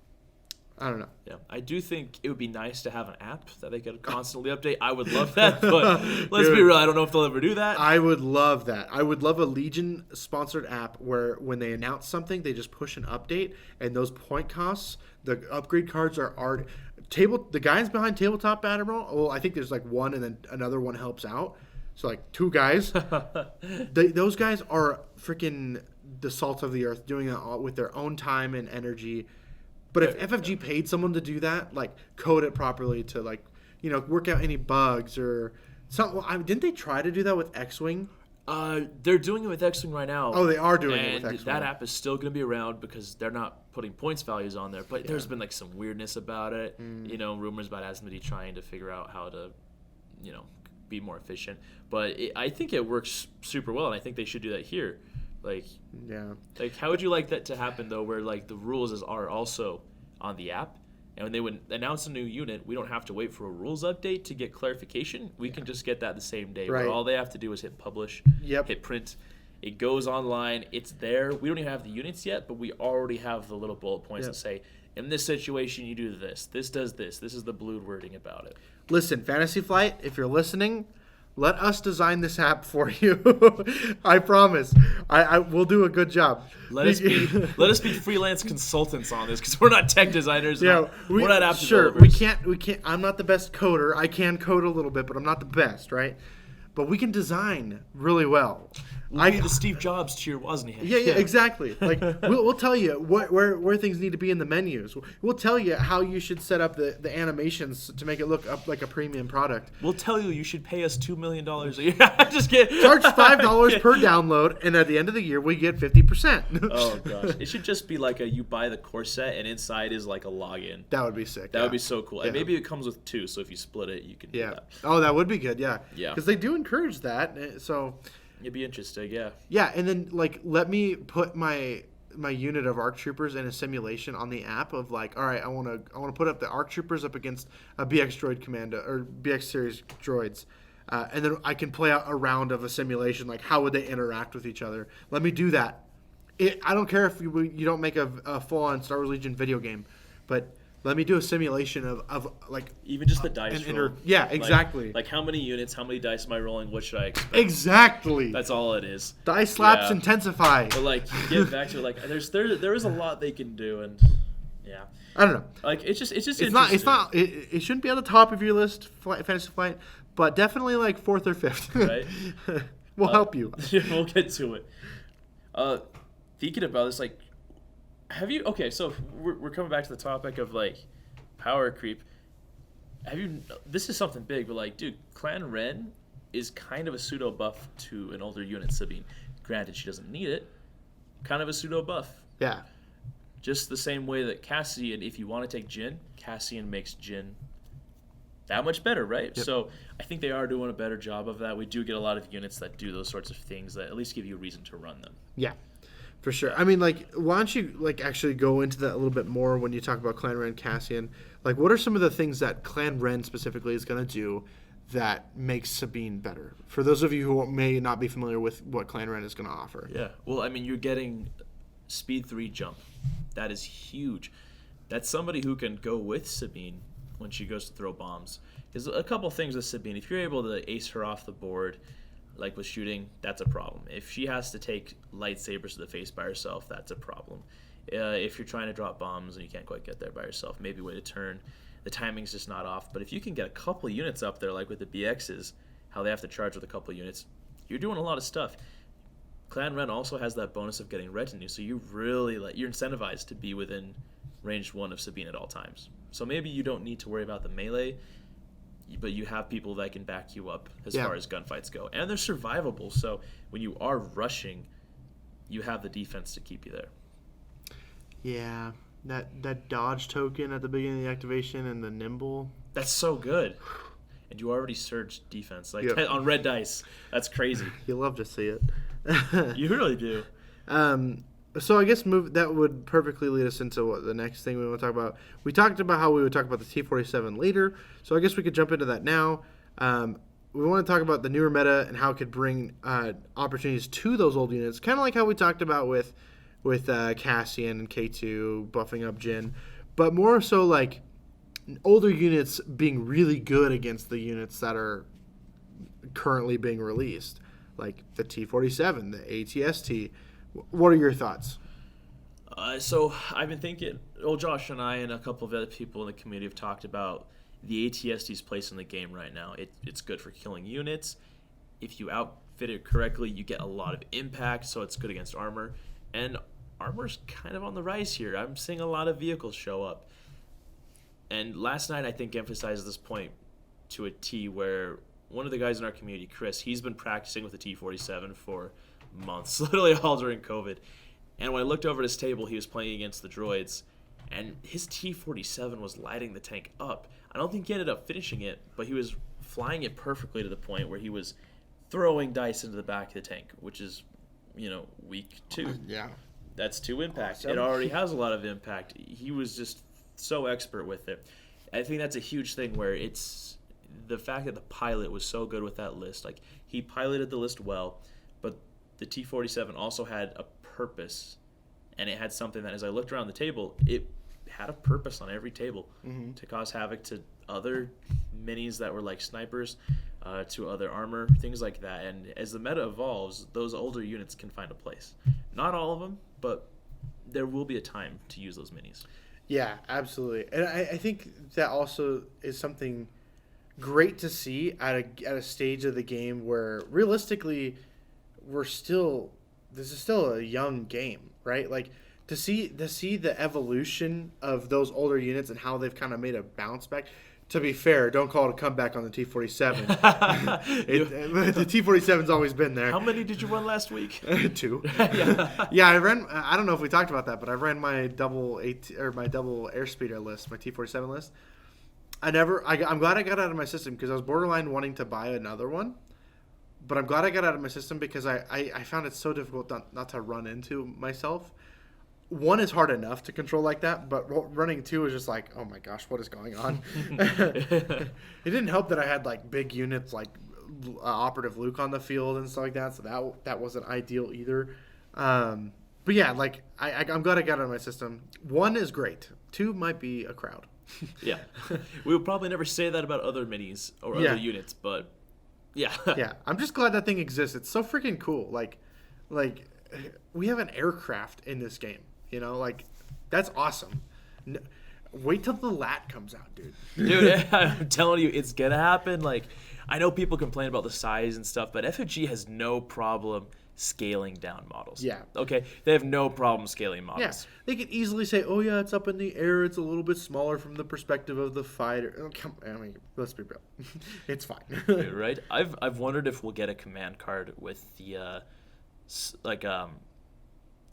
I don't know. Yeah, I do think it would be nice to have an app that they could constantly update. I would love that, but let's be real. I don't know if they'll ever do that. I would love that. I would love a Legion-sponsored app where when they announce something, they just push an update, and those point costs, the upgrade cards are the guys behind Tabletop Admiral. Well, I think there's like one, and then another one helps out. So like 2 guys. Those guys are freaking the salt of the earth, doing it all with their own time and energy. But if FFG paid someone to do that, like code it properly to work out any bugs or something. Didn't they try to do that with X-Wing? They're doing it with X-Wing right now. Oh, they are doing it with And X-Wing. that app is still going to be around because they're not putting points values on there. But there's been like some weirdness about it. Rumors about Asmodee trying to figure out how to, be more efficient. But I think it works super well, and I think they should do that here. Like, how would you like that to happen though, where like the rules are also on the app, and when they would announce a new unit, we don't have to wait for a rules update to get clarification. We can just get that the same day. Right. Where all they have to do is hit publish, hit print. It goes online. It's there. We don't even have the units yet, but we already have the little bullet points that say, in this situation, you do this. This does this. This is the blue wording about it. Listen, Fantasy Flight, if you're listening, let us design this app for you. I promise. I will do a good job. Let us be freelance consultants on this, because we're not tech designers. Yeah, we're not app sure. developers. We can't. I'm not the best coder. I can code a little bit, but I'm not the best, right? But we can design really well. the Steve Jobs to your Wozniak. Yeah, exactly. Like we'll tell you where things need to be in the menus. We'll tell you how you should set up the animations to make it look up like a premium product. We'll tell you should pay us $2 million a year. I'm just kidding. Charge $5 per download, and at the end of the year we get 50%. Oh gosh, it should just be like you buy the core set and inside is like a login. That would be sick. That would be so cool. And maybe it comes with 2, so if you split it, you can do Yeah. that. Oh, that would be good. Yeah. Yeah. Because they do encourage that. So. It'd be interesting. Yeah. Yeah, and then like let me put my unit of ARC troopers in a simulation on the app of like, all right, I want to put up the ARC troopers up against a BX droid commando or BX series droids. And then I can play out a round of a simulation, like how would they interact with each other. Let me do that. I don't care if you don't make a full-on Star Wars Legion video game, but let me do a simulation of like... Even just the dice roll. Yeah, exactly. Like how many units, how many dice am I rolling, what should I expect? Exactly. That's all it is. Dice slaps intensify. But like, get back to it, like, there is a lot they can do, and yeah. I don't know. Like, it's just It shouldn't be on the top of your list, Fantasy Flight, but definitely like 4th or 5th. Right. We'll help you. Yeah, we'll get to it. Thinking about this, like, okay, so we're coming back to the topic of like power creep. This is something big, but like, dude, Clan Ren is kind of a pseudo buff to an older unit, Sabine. Granted, she doesn't need it. Kind of a pseudo buff. Yeah. Just the same way that Cassian, if you want to take Jin, Cassian makes Jin that much better, right? Yep. So I think they are doing a better job of that. We do get a lot of units that do those sorts of things that at least give you a reason to run them. Yeah. For sure. I mean, like, why don't you like actually go into that a little bit more when you talk about Clan Ren, Cassian? Like, what are some of the things that Clan Ren specifically is going to do that makes Sabine better? For those of you who may not be familiar with what Clan Ren is going to offer. Yeah. Well, I mean, you're getting speed 3 jump. That is huge. That's somebody who can go with Sabine when she goes to throw bombs. There's a couple things with Sabine. If you're able to ace her off the board, like with shooting, that's a problem. If she has to take lightsabers to the face by herself, that's a problem. If you're trying to drop bombs and you can't quite get there by yourself, maybe wait a turn. The timing's just not off. But if you can get a couple units up there, like with the BXs, how they have to charge with a couple units, you're doing a lot of stuff. Clan Ren also has that bonus of getting retinue, so you really you're incentivized to be within range 1 of Sabine at all times. So maybe you don't need to worry about the melee, but you have people that can back you up as far as gunfights go. And they're survivable, so when you are rushing, you have the defense to keep you there. Yeah, that dodge token at the beginning of the activation and the nimble. That's so good. And you already surged defense on red dice. That's crazy. You love to see it. You really do. So I guess that would perfectly lead us into the next thing we want to talk about. We talked about how we would talk about the T-47 later, so I guess we could jump into that now. We want to talk about the newer meta and how it could bring opportunities to those old units, kind of like how we talked about with Cassian and K2 buffing up Jin, but more so like older units being really good against the units that are currently being released, like the T-47, the ATST. What are your thoughts? So I've been thinking, Josh and I and a couple of other people in the community have talked about the ATST's place in the game right now. It's good for killing units. If you outfit it correctly, you get a lot of impact, so it's good against armor. And armor's kind of on the rise here. I'm seeing a lot of vehicles show up. And last night, I think, emphasized this point to a T, where one of the guys in our community, Chris, he's been practicing with the T-47 for months, literally all during COVID. And when I looked over at his table, he was playing against the droids, and his T-47 was lighting the tank up. I don't think he ended up finishing it, but he was flying it perfectly to the point where he was throwing dice into the back of the tank, which is, weak 2. Yeah. That's 2 impact. Awesome. It already has a lot of impact. He was just so expert with it. I think that's a huge thing where it's the fact that the pilot was so good with that list. Like, he piloted the list well, but the T-47 also had a purpose, and it had something that, as I looked around the table, it had a purpose on every table to cause havoc to other minis that were like snipers, to other armor, things like that. And as the meta evolves, those older units can find a place. Not all of them, but there will be a time to use those minis. Yeah, absolutely. And I think that also is something great to see at a stage of the game where realistically this is still a young game, right? Like to see the evolution of those older units and how they've kind of made a bounce back. To be fair, don't call it a comeback on the T-47. The T-47's always been there. How many did you run last week? 2. Yeah, I ran. I don't know if we talked about that, but I ran my double airspeeder list, my T-47 list. I'm glad I got out of my system because I was borderline wanting to buy another one. But I'm glad I got out of my system because I found it so difficult not to run into myself. 1 is hard enough to control like that, but running 2 is just like, oh my gosh, what is going on? It didn't help that I had like big units like Operative Luke on the field and stuff like that, so that wasn't ideal either. But yeah, like I'm glad I got out of my system. 1 is great. 2 might be a crowd. Yeah, we would probably never say that about other minis or other units, but yeah. Yeah, I'm just glad that thing exists. It's so freaking cool. Like we have an aircraft in this game. You know, like that's awesome. Wait till the LAT comes out, dude. Dude, I'm telling you, it's gonna happen. Like, I know people complain about the size and stuff, but FFG has no problem scaling down models. Yeah. Okay, they have no problem scaling models. Yeah, they could easily say, "Oh yeah, it's up in the air. It's a little bit smaller from the perspective of the fighter." I mean, let's be real. It's fine. Right? I've wondered if we'll get a command card with the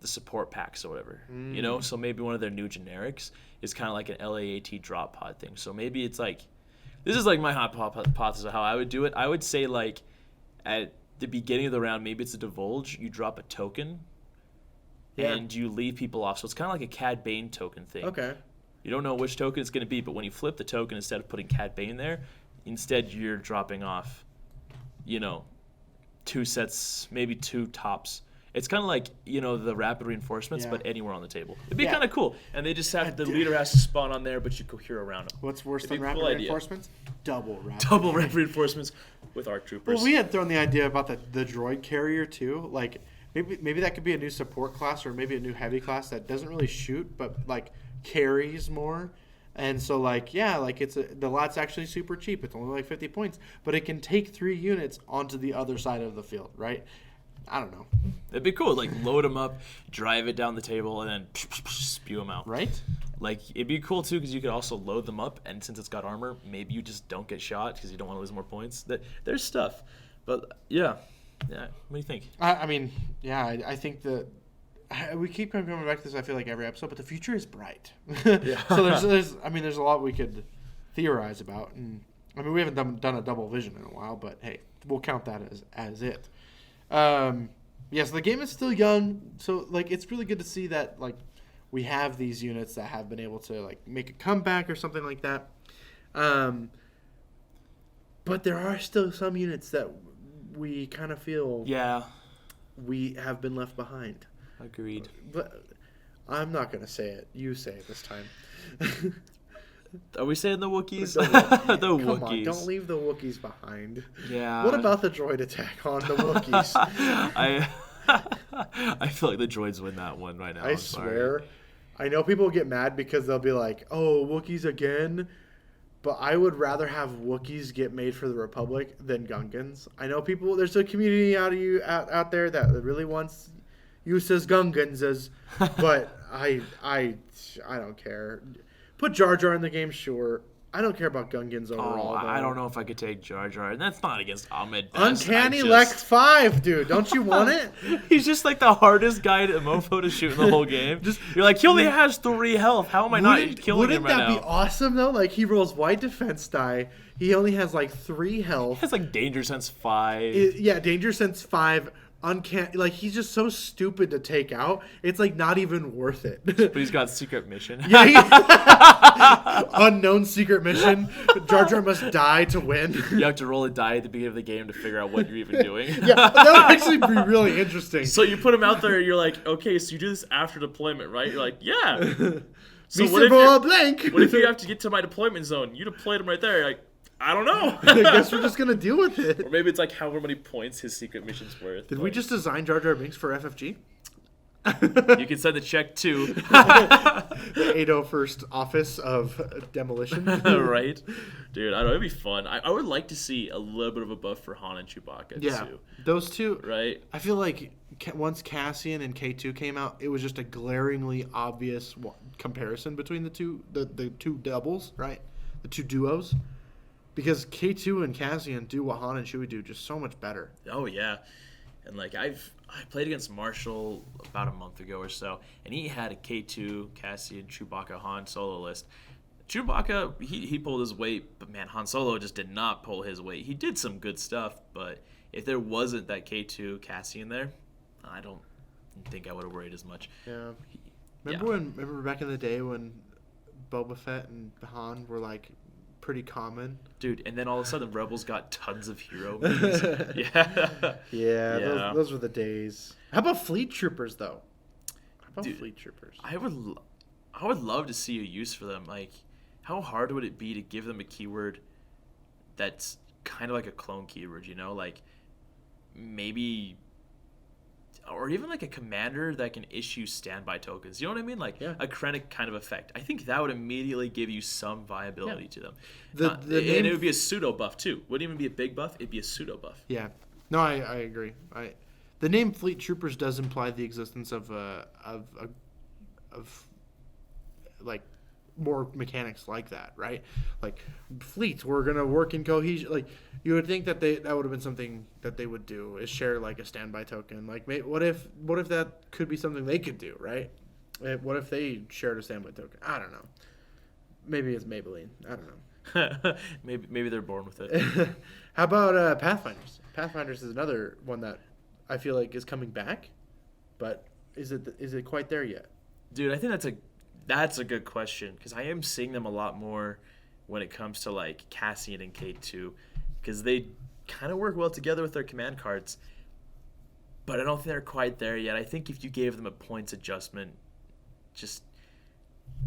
the support packs or whatever, you know. So maybe one of their new generics is kind of like an LAAT drop pod thing. So maybe it's like, this is like my hypothesis of how I would do it. I would say like at the beginning of the round, maybe it's a divulge. You drop a token, and you leave people off. So it's kind of like a Cad Bane token thing. Okay. You don't know which token it's going to be, but when you flip the token, instead of putting Cad Bane there, instead you're dropping off, 2 sets, maybe 2 tops. It's kind of like, the rapid reinforcements, but anywhere on the table. It'd be kind of cool. And they just have, the leader has to spawn on there, but you cohere around them. What's worse than rapid reinforcements? Double rapid reinforcements with ARC troopers. Well, we had thrown the idea about the droid carrier, too. Like, maybe that could be a new support class or maybe a new heavy class that doesn't really shoot, but, like, carries more. And so, the LAT's actually super cheap. It's only like 50 points. But it can take 3 units onto the other side of the field, right? I don't know. It'd be cool. Like, load them up, drive it down the table, and then spew them out. Right? Like, it'd be cool, too, because you could also load them up, and since it's got armor, maybe you just don't get shot because you don't want to lose more points. There's stuff. But, yeah. What do you think? I think that we keep coming back to this, I feel like, every episode, but the future is bright. Yeah. So there's a lot we could theorize about. And we haven't done a double vision in a while, but, hey, we'll count that as it. So the game is still young, so it's really good to see that we have these units that have been able to make a comeback or something like that. But there are still some units that we kind of feel we have been left behind. Agreed. But I'm not gonna say it. You say it this time. Are we saying the Wookiees? Come Wookiees. on, don't leave the Wookiees behind. Yeah. What about the droid attack on the Wookiees? I feel like the droids win that one right now. I swear. I know people get mad because they'll be like, "Oh, Wookiees again," but I would rather have Wookiees get made for the Republic than Gungans. I know people. There's a community out there that really wants use as Gungans but I don't care. Put Jar Jar in the game, sure. I don't care about Gungans overall. I don't know if I could take Jar Jar, and that's not against Ahmed. Uncanny Lex 5, dude. Don't you want it? He's just like the hardest guy to mofo to shoot in the whole game. You're like, he only has 3 health. How am I not killing him right now? Wouldn't that be awesome, though? He rolls white defense die. He only has 3 health. He has Danger Sense 5. Danger Sense 5. Uncanny, he's just so stupid to take out. It's not even worth it. But he's got secret mission. Unknown secret mission. Jar Jar must die to win. You have to roll a die at the beginning of the game to figure out what you're even doing. Yeah, that would actually be really interesting. So you put him out there. You're like, okay, so you do this after deployment, right? You're like, yeah. So what if you have to get to my deployment zone? You deployed him right there. You're like, I don't know. I guess we're just going to deal with it. Or maybe it's however many points his secret mission's worth. Did we just design Jar Jar Binks for FFG? You can send the check to The 801st Office of Demolition. right, dude. I don't know. It'd be fun. I would like to see a little bit of a buff for Han and Chewbacca Yeah, too. those two. Right. I feel like once Cassian and K2 came out, it was just a glaringly obvious comparison between the two doubles, right? The two duos. Because K2 and Cassian do what Han and Chewie do just so much better. Oh yeah, and like I played against Marshall about a month ago or so, and he had a K2, Cassian, Chewbacca, Han Solo list. Chewbacca, he pulled his weight, but man, Han Solo just did not pull his weight. He did some good stuff, but if there wasn't that K2 Cassian there, I don't think I would have worried as much. Yeah. Remember back in the day when Boba Fett and Han were like pretty common? Dude, and then all of a sudden Rebels got tons of hero movies. Yeah. Yeah, those were the days. How about Fleet Troopers, though? How about Dude, Fleet Troopers? I would love to see a use for them. Like, how hard would it be to give them a keyword that's kind of like a clone keyword, you know? Like, maybe... Or even like a commander that can issue standby tokens. You know what I mean? Like a Krennic kind of effect. I think that would immediately give you some viability to them. And it would be a pseudo buff too. Wouldn't even be a big buff. It'd be a pseudo buff. Yeah. No, I agree. The name Fleet Troopers does imply the existence of like more mechanics like that, right? Like fleets, we're gonna work in cohesion. Like you would think that that would have been something that they would do, is share like a standby token. Like what if that could be something they could do, right? What if they shared a standby token? I don't know. Maybe it's Maybelline. I don't know. maybe they're born with it. How about Pathfinders? Pathfinders is another one that I feel like is coming back, but is it quite there yet? Dude, I think that's a good question, because I am seeing them a lot more when it comes to like Cassian and K2, because they kind of work well together with their command cards, but I don't think they're quite there yet. I think if you gave them a points adjustment,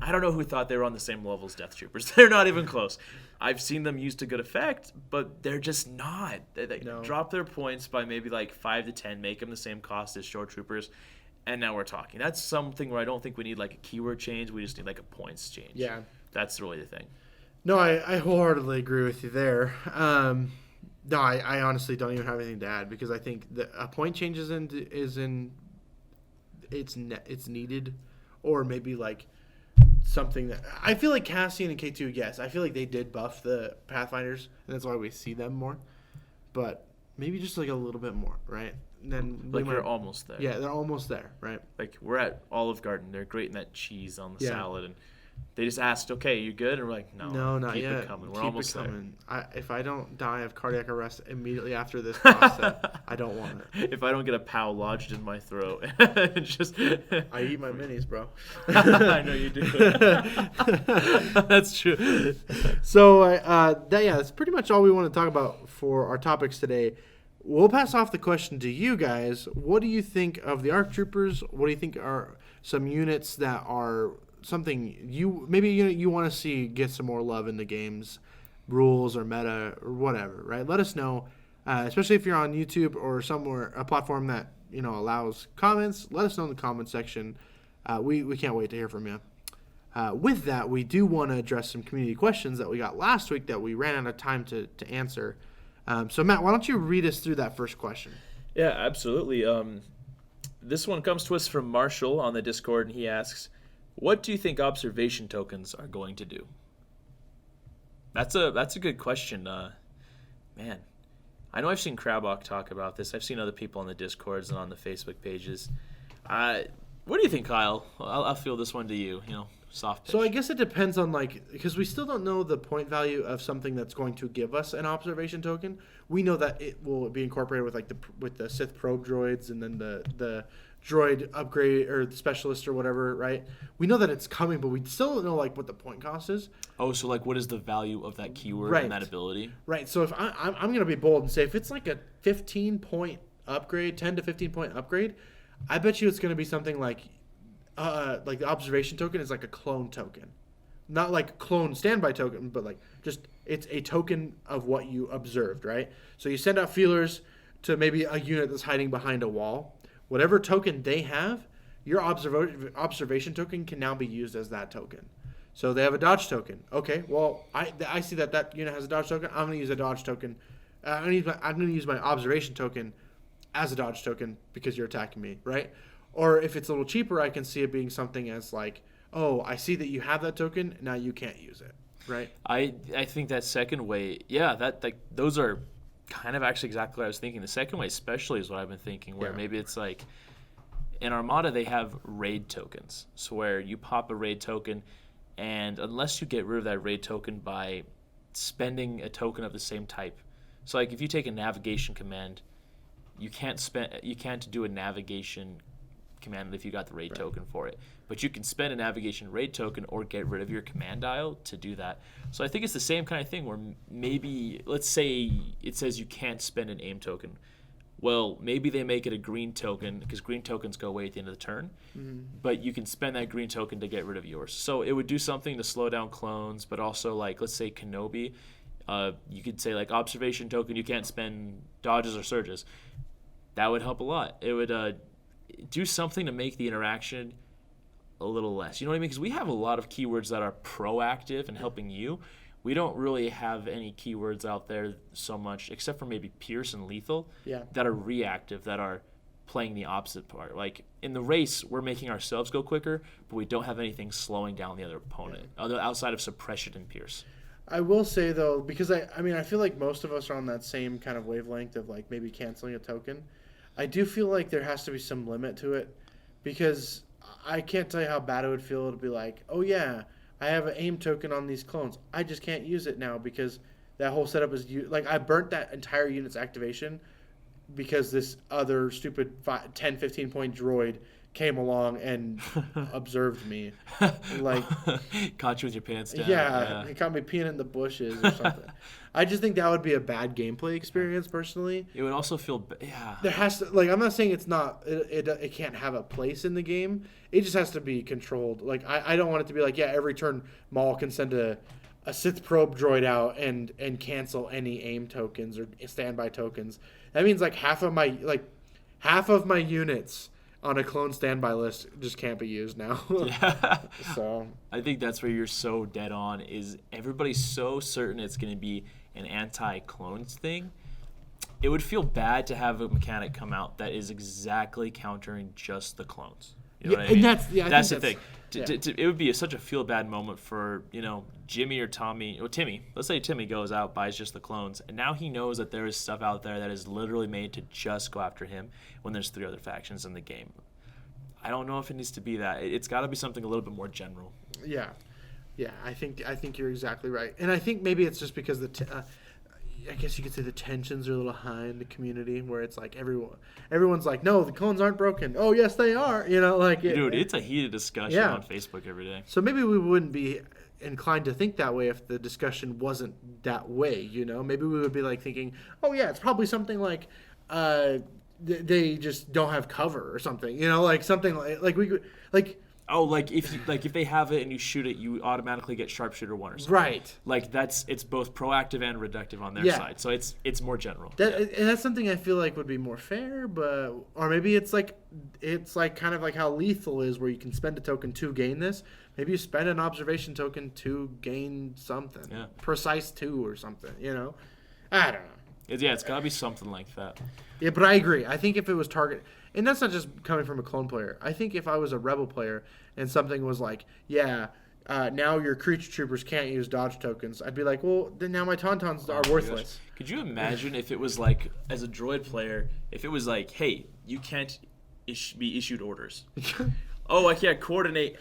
I don't know who thought they were on the same level as Death Troopers. They're not even close. I've seen them used to good effect, but they're just not. They drop their points by maybe like 5 to 10, make them the same cost as Shore Troopers, and now we're talking. That's something where I don't think we need like a keyword change. We just need like a points change. Yeah. That's really the thing. No, I wholeheartedly agree with you there. No, I honestly don't even have anything to add, because I think a point change it's needed, or maybe like something that I feel like Cassian and K2, yes, I feel like they did buff the Pathfinders, and that's why we see them more. But maybe just like a little bit more, right? And then they're almost there. Yeah, they're almost there, right? Like we're at Olive Garden, they're grating that cheese on the salad, and they just asked, "Okay, you good?" And we're like, "No, not keep yet. it coming. We're almost there." If I don't die of cardiac arrest immediately after this pasta, I don't want it. If I don't get a POW lodged in my throat, just I eat my minis, bro. I know you do. That's true. So that's pretty much all we want to talk about for our topics today. We'll pass off the question to you guys. What do you think of the ARC Troopers? What do you think are some units that are something you want to see get some more love in the game's rules or meta or whatever, right? Let us know, especially if you're on YouTube or somewhere, a platform that allows comments. Let us know in the comment section. We can't wait to hear from you. With that, we do want to address some community questions that we got last week that we ran out of time to answer. So Matt, why don't you read us through that first question? Yeah, absolutely. This one comes to us from Marshall on the Discord, and he asks, "What do you think observation tokens are going to do?" That's a good question. Man, I know I've seen Krabok talk about this. I've seen other people on the Discords and on the Facebook pages. What do you think, Kyle? I'll feel this one to you. Soft pitch. So I guess it depends on because we still don't know the point value of something that's going to give us an observation token. We know that it will be incorporated with the Sith probe droids, and then the droid upgrade or the specialist or whatever, right? We know that it's coming, but we still don't know what the point cost is. Oh, so what is the value of that keyword and that ability? Right. So if I'm gonna be bold and say if it's like a 15-point upgrade, 10 to 15-point upgrade, I bet you it's gonna be something like the observation token is like a clone token, not like clone standby token, but just it's a token of what you observed, right? So you send out feelers to maybe a unit that's hiding behind a wall. Whatever token they have your observation token can now be used as that token. So they have a dodge token. Okay, well, I see that unit has a dodge token. I'm going to use a dodge token. I'm going to use my observation token as a dodge token because you're attacking me, right? Or if it's a little cheaper, I can see it being something as like, oh, I see that you have that token, now you can't use it, right? I think that second way, yeah, that like those are kind of actually exactly what I was thinking. The second way especially is what I've been thinking, where maybe it's like in Armada they have raid tokens. So where you pop a raid token, and unless you get rid of that raid token by spending a token of the same type. So like if you take a navigation command, you can't do a navigation command if you got the raid token for it. But you can spend a navigation raid token or get rid of your command dial to do that. So I think it's the same kind of thing where maybe, let's say it says you can't spend an aim token. Well, maybe they make it a green token because green tokens go away at the end of the turn. But you can spend that green token to get rid of yours. So it would do something to slow down clones, but also like, let's say Kenobi, you could say like observation token, you can't spend dodges or surges. That would help a lot. It would do something to make the interaction a little less. You know what I mean? Because we have a lot of keywords that are proactive and helping you. We don't really have any keywords out there so much, except for maybe Pierce and Lethal, that are reactive, that are playing the opposite part. Like in the race, we're making ourselves go quicker, but we don't have anything slowing down the other opponent, other outside of suppression and Pierce. I will say though, because I mean I feel like most of us are on that same kind of wavelength of like maybe canceling a token. I do feel like there has to be some limit to it, because I can't tell you how bad it would feel to be like, oh yeah, I have an aim token on these clones. I just can't use it now because that whole setup is like I burnt that entire unit's activation because this other stupid 10, 15 point droid came along and observed me. Like caught you with your pants down. Yeah, he caught me peeing in the bushes or something. I just think that would be a bad gameplay experience personally. It would also feel There has to, like, I'm not saying it's not it can't have a place in the game. It just has to be controlled. Like I don't want it to be like, yeah, every turn Maul can send a Sith probe droid out and cancel any aim tokens or standby tokens. That means like half of my units on a clone standby list just can't be used now. Yeah. So I think that's where you're so dead on, is everybody's so certain it's going to be an anti-clones thing. It would feel bad to have a mechanic come out that is exactly countering just the clones. You know what I mean? And that's the thing. It would be such a feel-bad moment for, Jimmy or Tommy, or Timmy. Let's say Timmy goes out, buys just the clones, and now he knows that there is stuff out there that is literally made to just go after him when there's 3 other factions in the game. I don't know if it needs to be that. It's got to be something a little bit more general. Yeah. I think you're exactly right, and I think maybe it's just because I guess you could say the tensions are a little high in the community, where it's like everyone's like, no, the clones aren't broken. Oh yes, they are. Dude, it's a heated discussion on Facebook every day. So maybe we wouldn't be inclined to think that way if the discussion wasn't that way. Maybe we would be like thinking, oh yeah, it's probably something like they just don't have cover or something. Like something like we could like. Oh, like if they have it and you shoot it, you automatically get sharpshooter 1 or something. Right. Like it's both proactive and reductive on their side. So it's more general. And that's something I feel like would be more fair, or maybe it's like kind of like how Lethal is, where you can spend a token to gain this. Maybe you spend an observation token to gain something. Yeah. Precise 2 or something. I don't know. It's got to be something like that. Yeah, but I agree. I think if it was target. And that's not just coming from a clone player. I think if I was a rebel player and something was like, now your creature troopers can't use dodge tokens, I'd be like, well, then now my tauntauns are worthless. Could you imagine if it was like, as a droid player, if it was like, hey, you can't be issued orders. Oh, I can't coordinate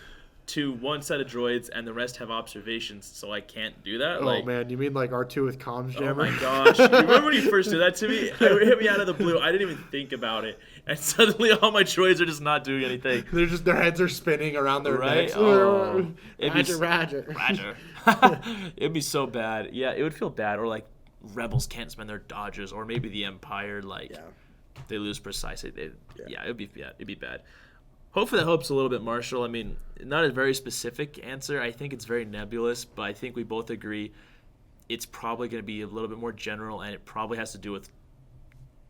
to one set of droids and the rest have observations, so I can't do that? Oh, man, you mean like R2 with comms jammer? Oh, my gosh. You remember when you first did that to me? It hit me out of the blue. I didn't even think about it. And suddenly all my droids are just not doing anything. Their heads are spinning around their necks. Oh. Roger. It'd be so bad. Yeah, it would feel bad. Or like rebels can't spend their dodges, or maybe the Empire, they lose precisely. It'd be bad. Hopefully that helps a little bit, Marshall. I mean, not a very specific answer. I think it's very nebulous, but I think we both agree it's probably going to be a little bit more general, and it probably has to do with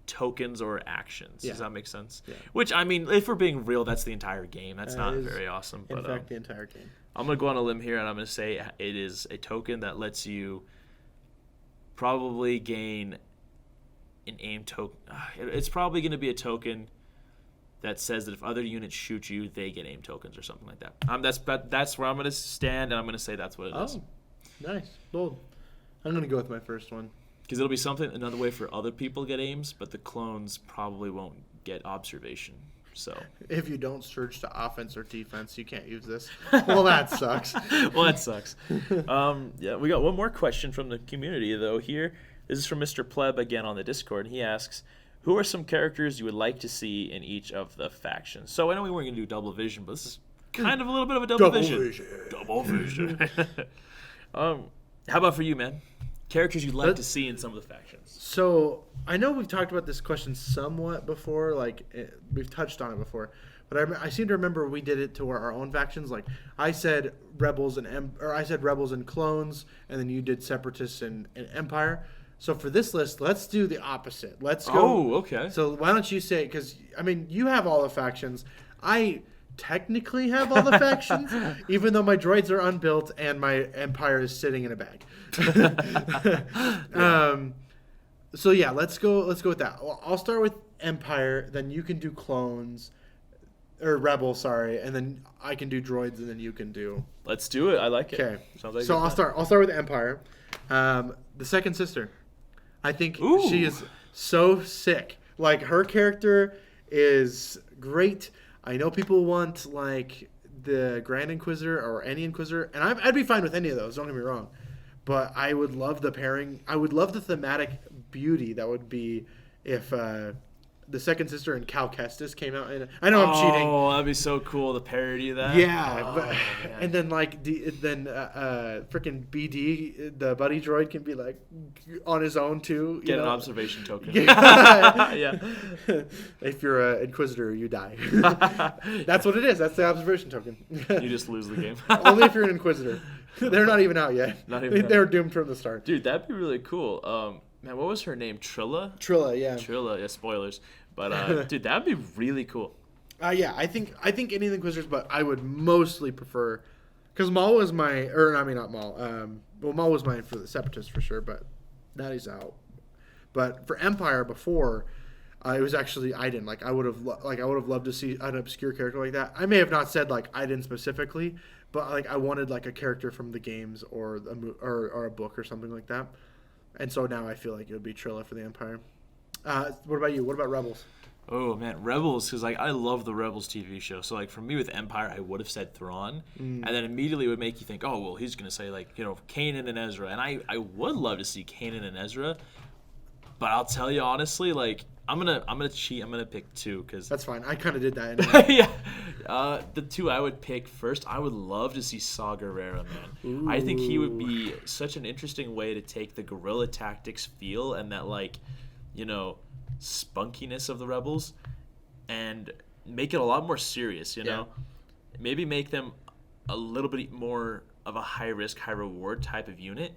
tokens or actions. Yeah. Does that make sense? Yeah. Which, I mean, if we're being real, that's the entire game. That's not is, very awesome. In But fact, the entire game. I'm going to go on a limb here, and I'm going to say it is a token that lets you probably gain an aim token. It's probably going to be a token that says that if other units shoot you, they get aim tokens or something like that. That's where I'm going to stand, and I'm going to say that's what it is. Oh, nice. Bold. I'm going to go with my first one. Because it'll be another way for other people to get aims, but the clones probably won't get observation. So If you don't surge to offense or defense, you can't use this. Well, that sucks. well, that sucks. Yeah, we got one more question from the community though here. This is from Mr. Pleb again on the Discord. He asks, who are some characters you would like to see in each of the factions? So I know we weren't going to do double vision, but this is kind of a little bit of a double vision. Double vision. How about for you, man? Characters you'd like to see in some of the factions. So I know we've talked about this question somewhat before, we've touched on it before, but I seem to remember we did it to our own factions. Like I said rebels and clones, and then you did separatists and Empire. So for this list, let's do the opposite. Let's go. Oh, okay. So why don't you say? Because I mean, you have all the factions. I technically have all the factions, even though my droids are unbuilt and my Empire is sitting in a bag. So yeah, let's go with that. I'll start with Empire, then you can do clones or rebels, sorry, and then I can do droids, and then you can do. Let's do it. I like it. Okay. Sounds like so I'll start with Empire. The second sister. I think she is so sick. Like her character is great. I know people want like the Grand Inquisitor or any Inquisitor, and I'd be fine with any of those. Don't get me wrong, but I would love the pairing. I would love the thematic beauty that would be if the second sister and Cal Kestis came out. And I know I'm cheating. Oh, that'd be so cool. The parody of that. Yeah, Oh, but, man. and then like freaking BD, the buddy droid, can be like on his own too. Get an observation token. Yeah. If you're an Inquisitor, you die. That's what it is. That's the observation token. You just lose the game. Only if you're an Inquisitor. They're not even out yet. They're doomed from the start. Dude, that'd be really cool. Man, what was her name? Trilla, yeah, spoilers. But dude, that'd be really cool. Yeah, I think any of the Inquisitors, but I would mostly prefer, because Maul was my, or I mean not Maul. Well, Maul was mine for the Separatists for sure, but that is out. But for Empire before, it was actually Iden. Like I would have loved to see an obscure character like that. I may have not said like Iden specifically, but like I wanted like a character from the games or a book or something like that. And so now I feel like it would be Trilla for the Empire. What about you? What about Rebels? Oh man, Rebels, because like I love the Rebels TV show. So like for me with Empire, I would have said Thrawn, and then immediately it would make you think, oh well, he's gonna say like Kanan and Ezra, and I would love to see Kanan and Ezra, but I'll tell you honestly, like I'm gonna cheat. I'm gonna pick two because that's fine. I kind of did that. Anyway. Yeah, the two I would pick first. I would love to see Saw Gerrera, man. Ooh. I think he would be such an interesting way to take the guerrilla tactics feel and that like, spunkiness of the Rebels, and make it a lot more serious. You know, maybe make them a little bit more of a high risk, high reward type of unit.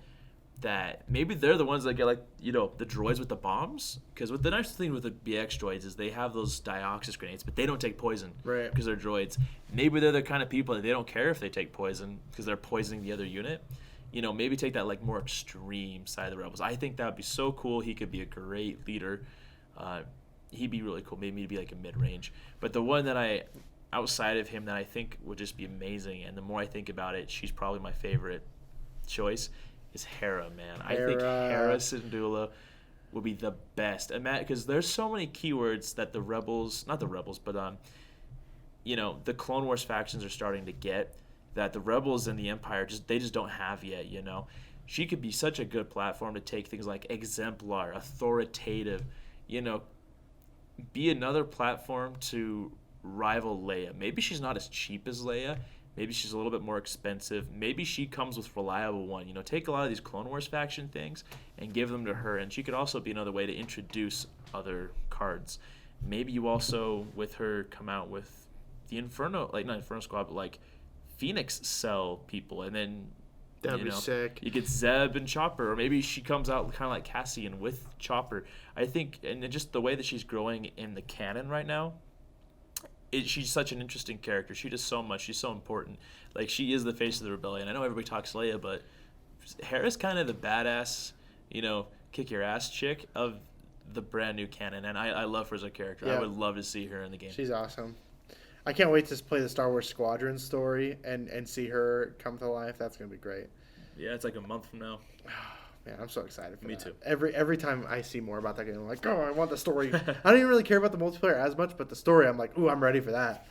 That maybe they're the ones that get like the droids with the bombs, because what the nice thing with the BX droids is they have those Dioxis grenades, but they don't take poison, right? Because they're droids. Maybe they're the kind of people that they don't care if they take poison because they're poisoning the other unit. Maybe take that like more extreme side of the Rebels. I think that would be so cool. He could be a great leader. He'd be really cool. Maybe he'd be like a mid-range. But the one that outside of him that I think would just be amazing, and the more I think about it, she's probably my favorite choice. Is Hera, man. I think Hera Syndulla would be the best. Because there's so many keywords that the Rebels, not the Rebels, but the Clone Wars factions are starting to get that the Rebels and the Empire just don't have yet. She could be such a good platform to take things like exemplar, authoritative, be another platform to rival Leia. Maybe she's not as cheap as Leia. Maybe she's a little bit more expensive. Maybe she comes with reliable one. Take a lot of these Clone Wars faction things and give them to her. And she could also be another way to introduce other cards. Maybe you also, with her, come out with the Inferno, like not Inferno Squad, but like Phoenix Cell people. And then That'd be sick. You get Zeb and Chopper, or maybe she comes out kind of like Cassian with Chopper. I think, and just the way that she's growing in the canon right now, she's such an interesting character. She does so much. She's so important. Like, she is the face of the rebellion. I know everybody talks Leia, but Hera's kind of the badass, kick your ass chick of the brand new canon, and I love her as a character. Yeah. I would love to see her in the game. She's awesome. I can't wait to play the Star Wars Squadron story and see her come to life. That's gonna be great. Yeah, it's like a month from now. Man, I'm so excited for Me that. too. Every time I see more about that game, I'm like, oh, I want the story. I don't even really care about the multiplayer as much, but the story, I'm like, ooh, I'm ready for that.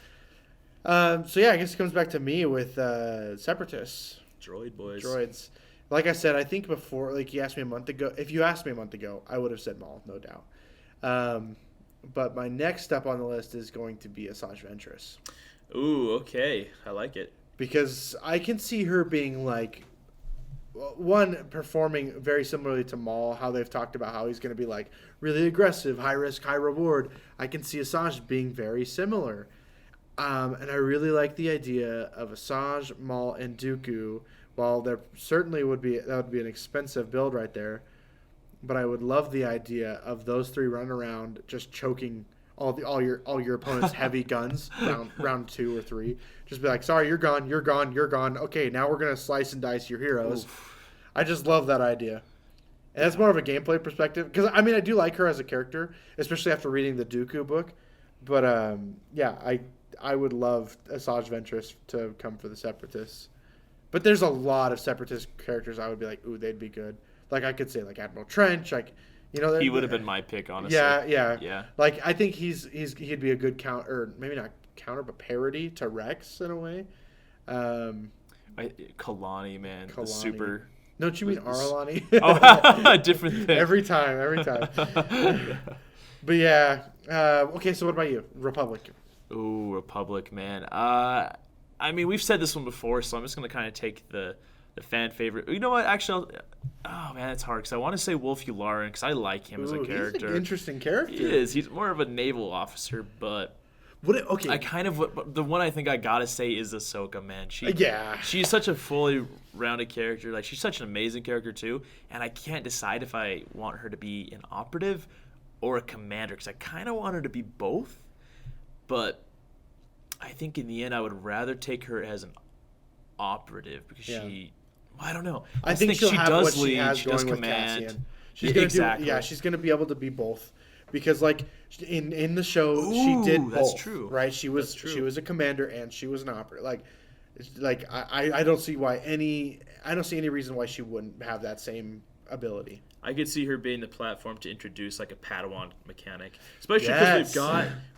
So yeah, I guess it comes back to me with Separatists. Droids. Like I said, I think before, like you asked me a month ago, if you asked me a month ago, I would have said Maul, no doubt. But my next step on the list is going to be Asajj Ventress. Ooh, okay. I like it. Because I can see her being like, one, performing very similarly to Maul, how they've talked about how he's going to be like really aggressive, high risk, high reward. I can see Asajj being very similar. And I really like the idea of Asajj, Maul, and Dooku. While there certainly would be an expensive build right there, but I would love the idea of those three running around just choking all your opponent's heavy guns round 2 or 3. Just be like, sorry, you're gone. Okay, now we're gonna slice and dice your heroes. Oof. I just love that idea, and that's more of a gameplay perspective. Because I mean, I do like her as a character, especially after reading the Dooku book. But I would love Asajj Ventress to come for the Separatists. But there's a lot of Separatist characters I would be like, ooh, they'd be good. Like, I could say, like, Admiral Trench, like, he would have been my pick, honestly. Yeah. Like, I think he'd be a good counter, or maybe not counter, but parody to Rex in a way. Kalani, man, the super. Don't you mean Aralani? Oh, different thing. Every time. But yeah, okay. So what about you, Republic? Ooh, Republic, man. I mean, we've said this one before, so I'm just gonna kind of take the fan favorite. You know what? Actually, oh man, it's hard because I want to say Wolf Yularen because I like him as a character. He's an interesting character. He is. He's more of a naval officer, but okay. I kind of the one I think I gotta say is Ahsoka, man. She's such a fully rounded character. Like, she's such an amazing character too, and I can't decide if I want her to be an operative or a commander because I kind of want her to be both, but I think in the end I would rather take her as an operative because I don't know. I think she'll have does what she lead, has she going does with command. Cassian. She's gonna she's gonna be able to be both, because like in the show she did both. That's true. Right? She was a commander and she was an operative. Like I don't see any reason why she wouldn't have that same ability. I could see her being the platform to introduce like a Padawan mechanic, especially because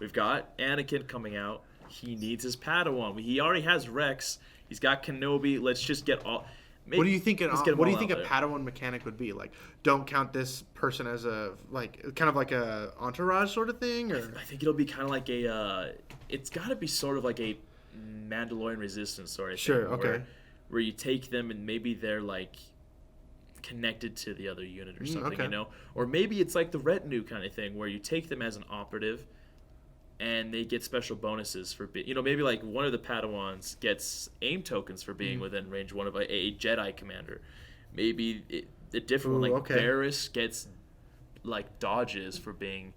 we've got Anakin coming out. He needs his Padawan. He already has Rex. He's got Kenobi. Let's just get all. What do you think? A Padawan mechanic would be? Like, don't count this person as a kind of like a entourage sort of thing, or I think it'll be kind of like a. It's got to be sort of like a Mandalorian Resistance sort of thing. Sure. Okay. Where you take them and maybe they're like connected to the other unit or something, or maybe it's like the retinue kind of thing where you take them as an operative. And they get special bonuses for being, maybe like one of the Padawans gets aim tokens for being within range one of a Jedi commander. Maybe a different one, like Barriss gets like dodges for being,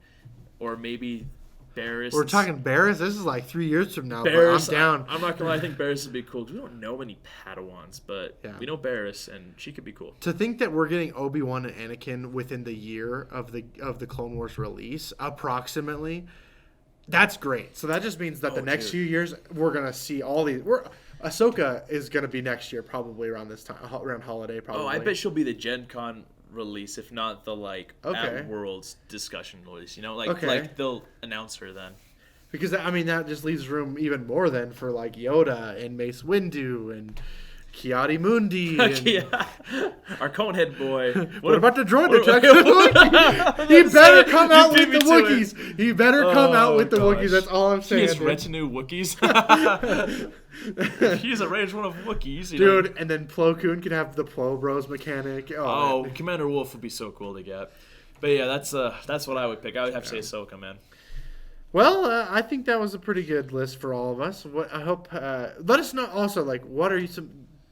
or maybe Barriss. We're talking Barriss. This is like 3 years from now. Barriss, but I'm down. I'm not gonna lie. I think Barriss would be cool because we don't know many Padawans, but we know Barriss, and she could be cool. To think that we're getting Obi-Wan and Anakin within the year of the Clone Wars release, approximately. That's great. So that just means that the next few years we're gonna see all these. Ahsoka is gonna be next year, probably around this time, around holiday. Probably. Oh, I bet she'll be the Gen Con release, if not the at Worlds discussion release. Like they'll announce her then. Because I mean that just leaves room even more then for like Yoda and Mace Windu and Kiadi Mundi. Our Conehead boy. What about the droid attack? He better come out with the Wookiees. He better come out with the Wookiees. That's all I'm saying. He has retinue Wookiees. He's a range one of Wookiees. Dude, and then Plo Koon can have the Plo Bros mechanic. Commander Wolf would be so cool to get. But yeah, that's what I would pick. I would have to say Ahsoka, man. Well, I think that was a pretty good list for all of us. I hope. Let us know also, like, what are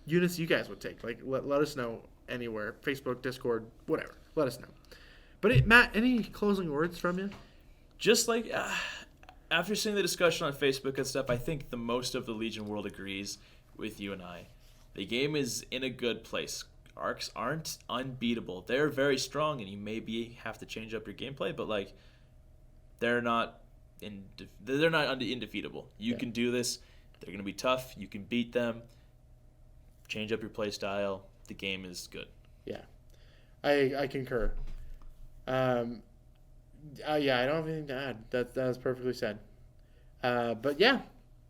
units you guys would take. Like, let us know anywhere. Facebook, Discord, whatever. Let us know. But, Matt, any closing words from you? Just like after seeing the discussion on Facebook and stuff, I think the most of the Legion world agrees with you and I. The game is in a good place. Arcs aren't unbeatable. They're very strong, and you maybe have to change up your gameplay, but like they're not undefeatable. You can do this. They're going to be tough. You can beat them. Change up your play style. The game is good. Yeah, I concur. Yeah, I don't have anything to add. That was perfectly said. But yeah,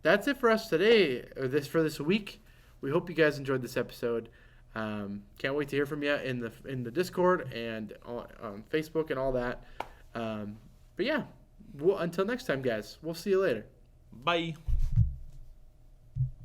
that's it for us today, or for this week. We hope you guys enjoyed this episode. Can't wait to hear from you in the Discord and on Facebook and all that. But yeah, until next time, guys. We'll see you later. Bye.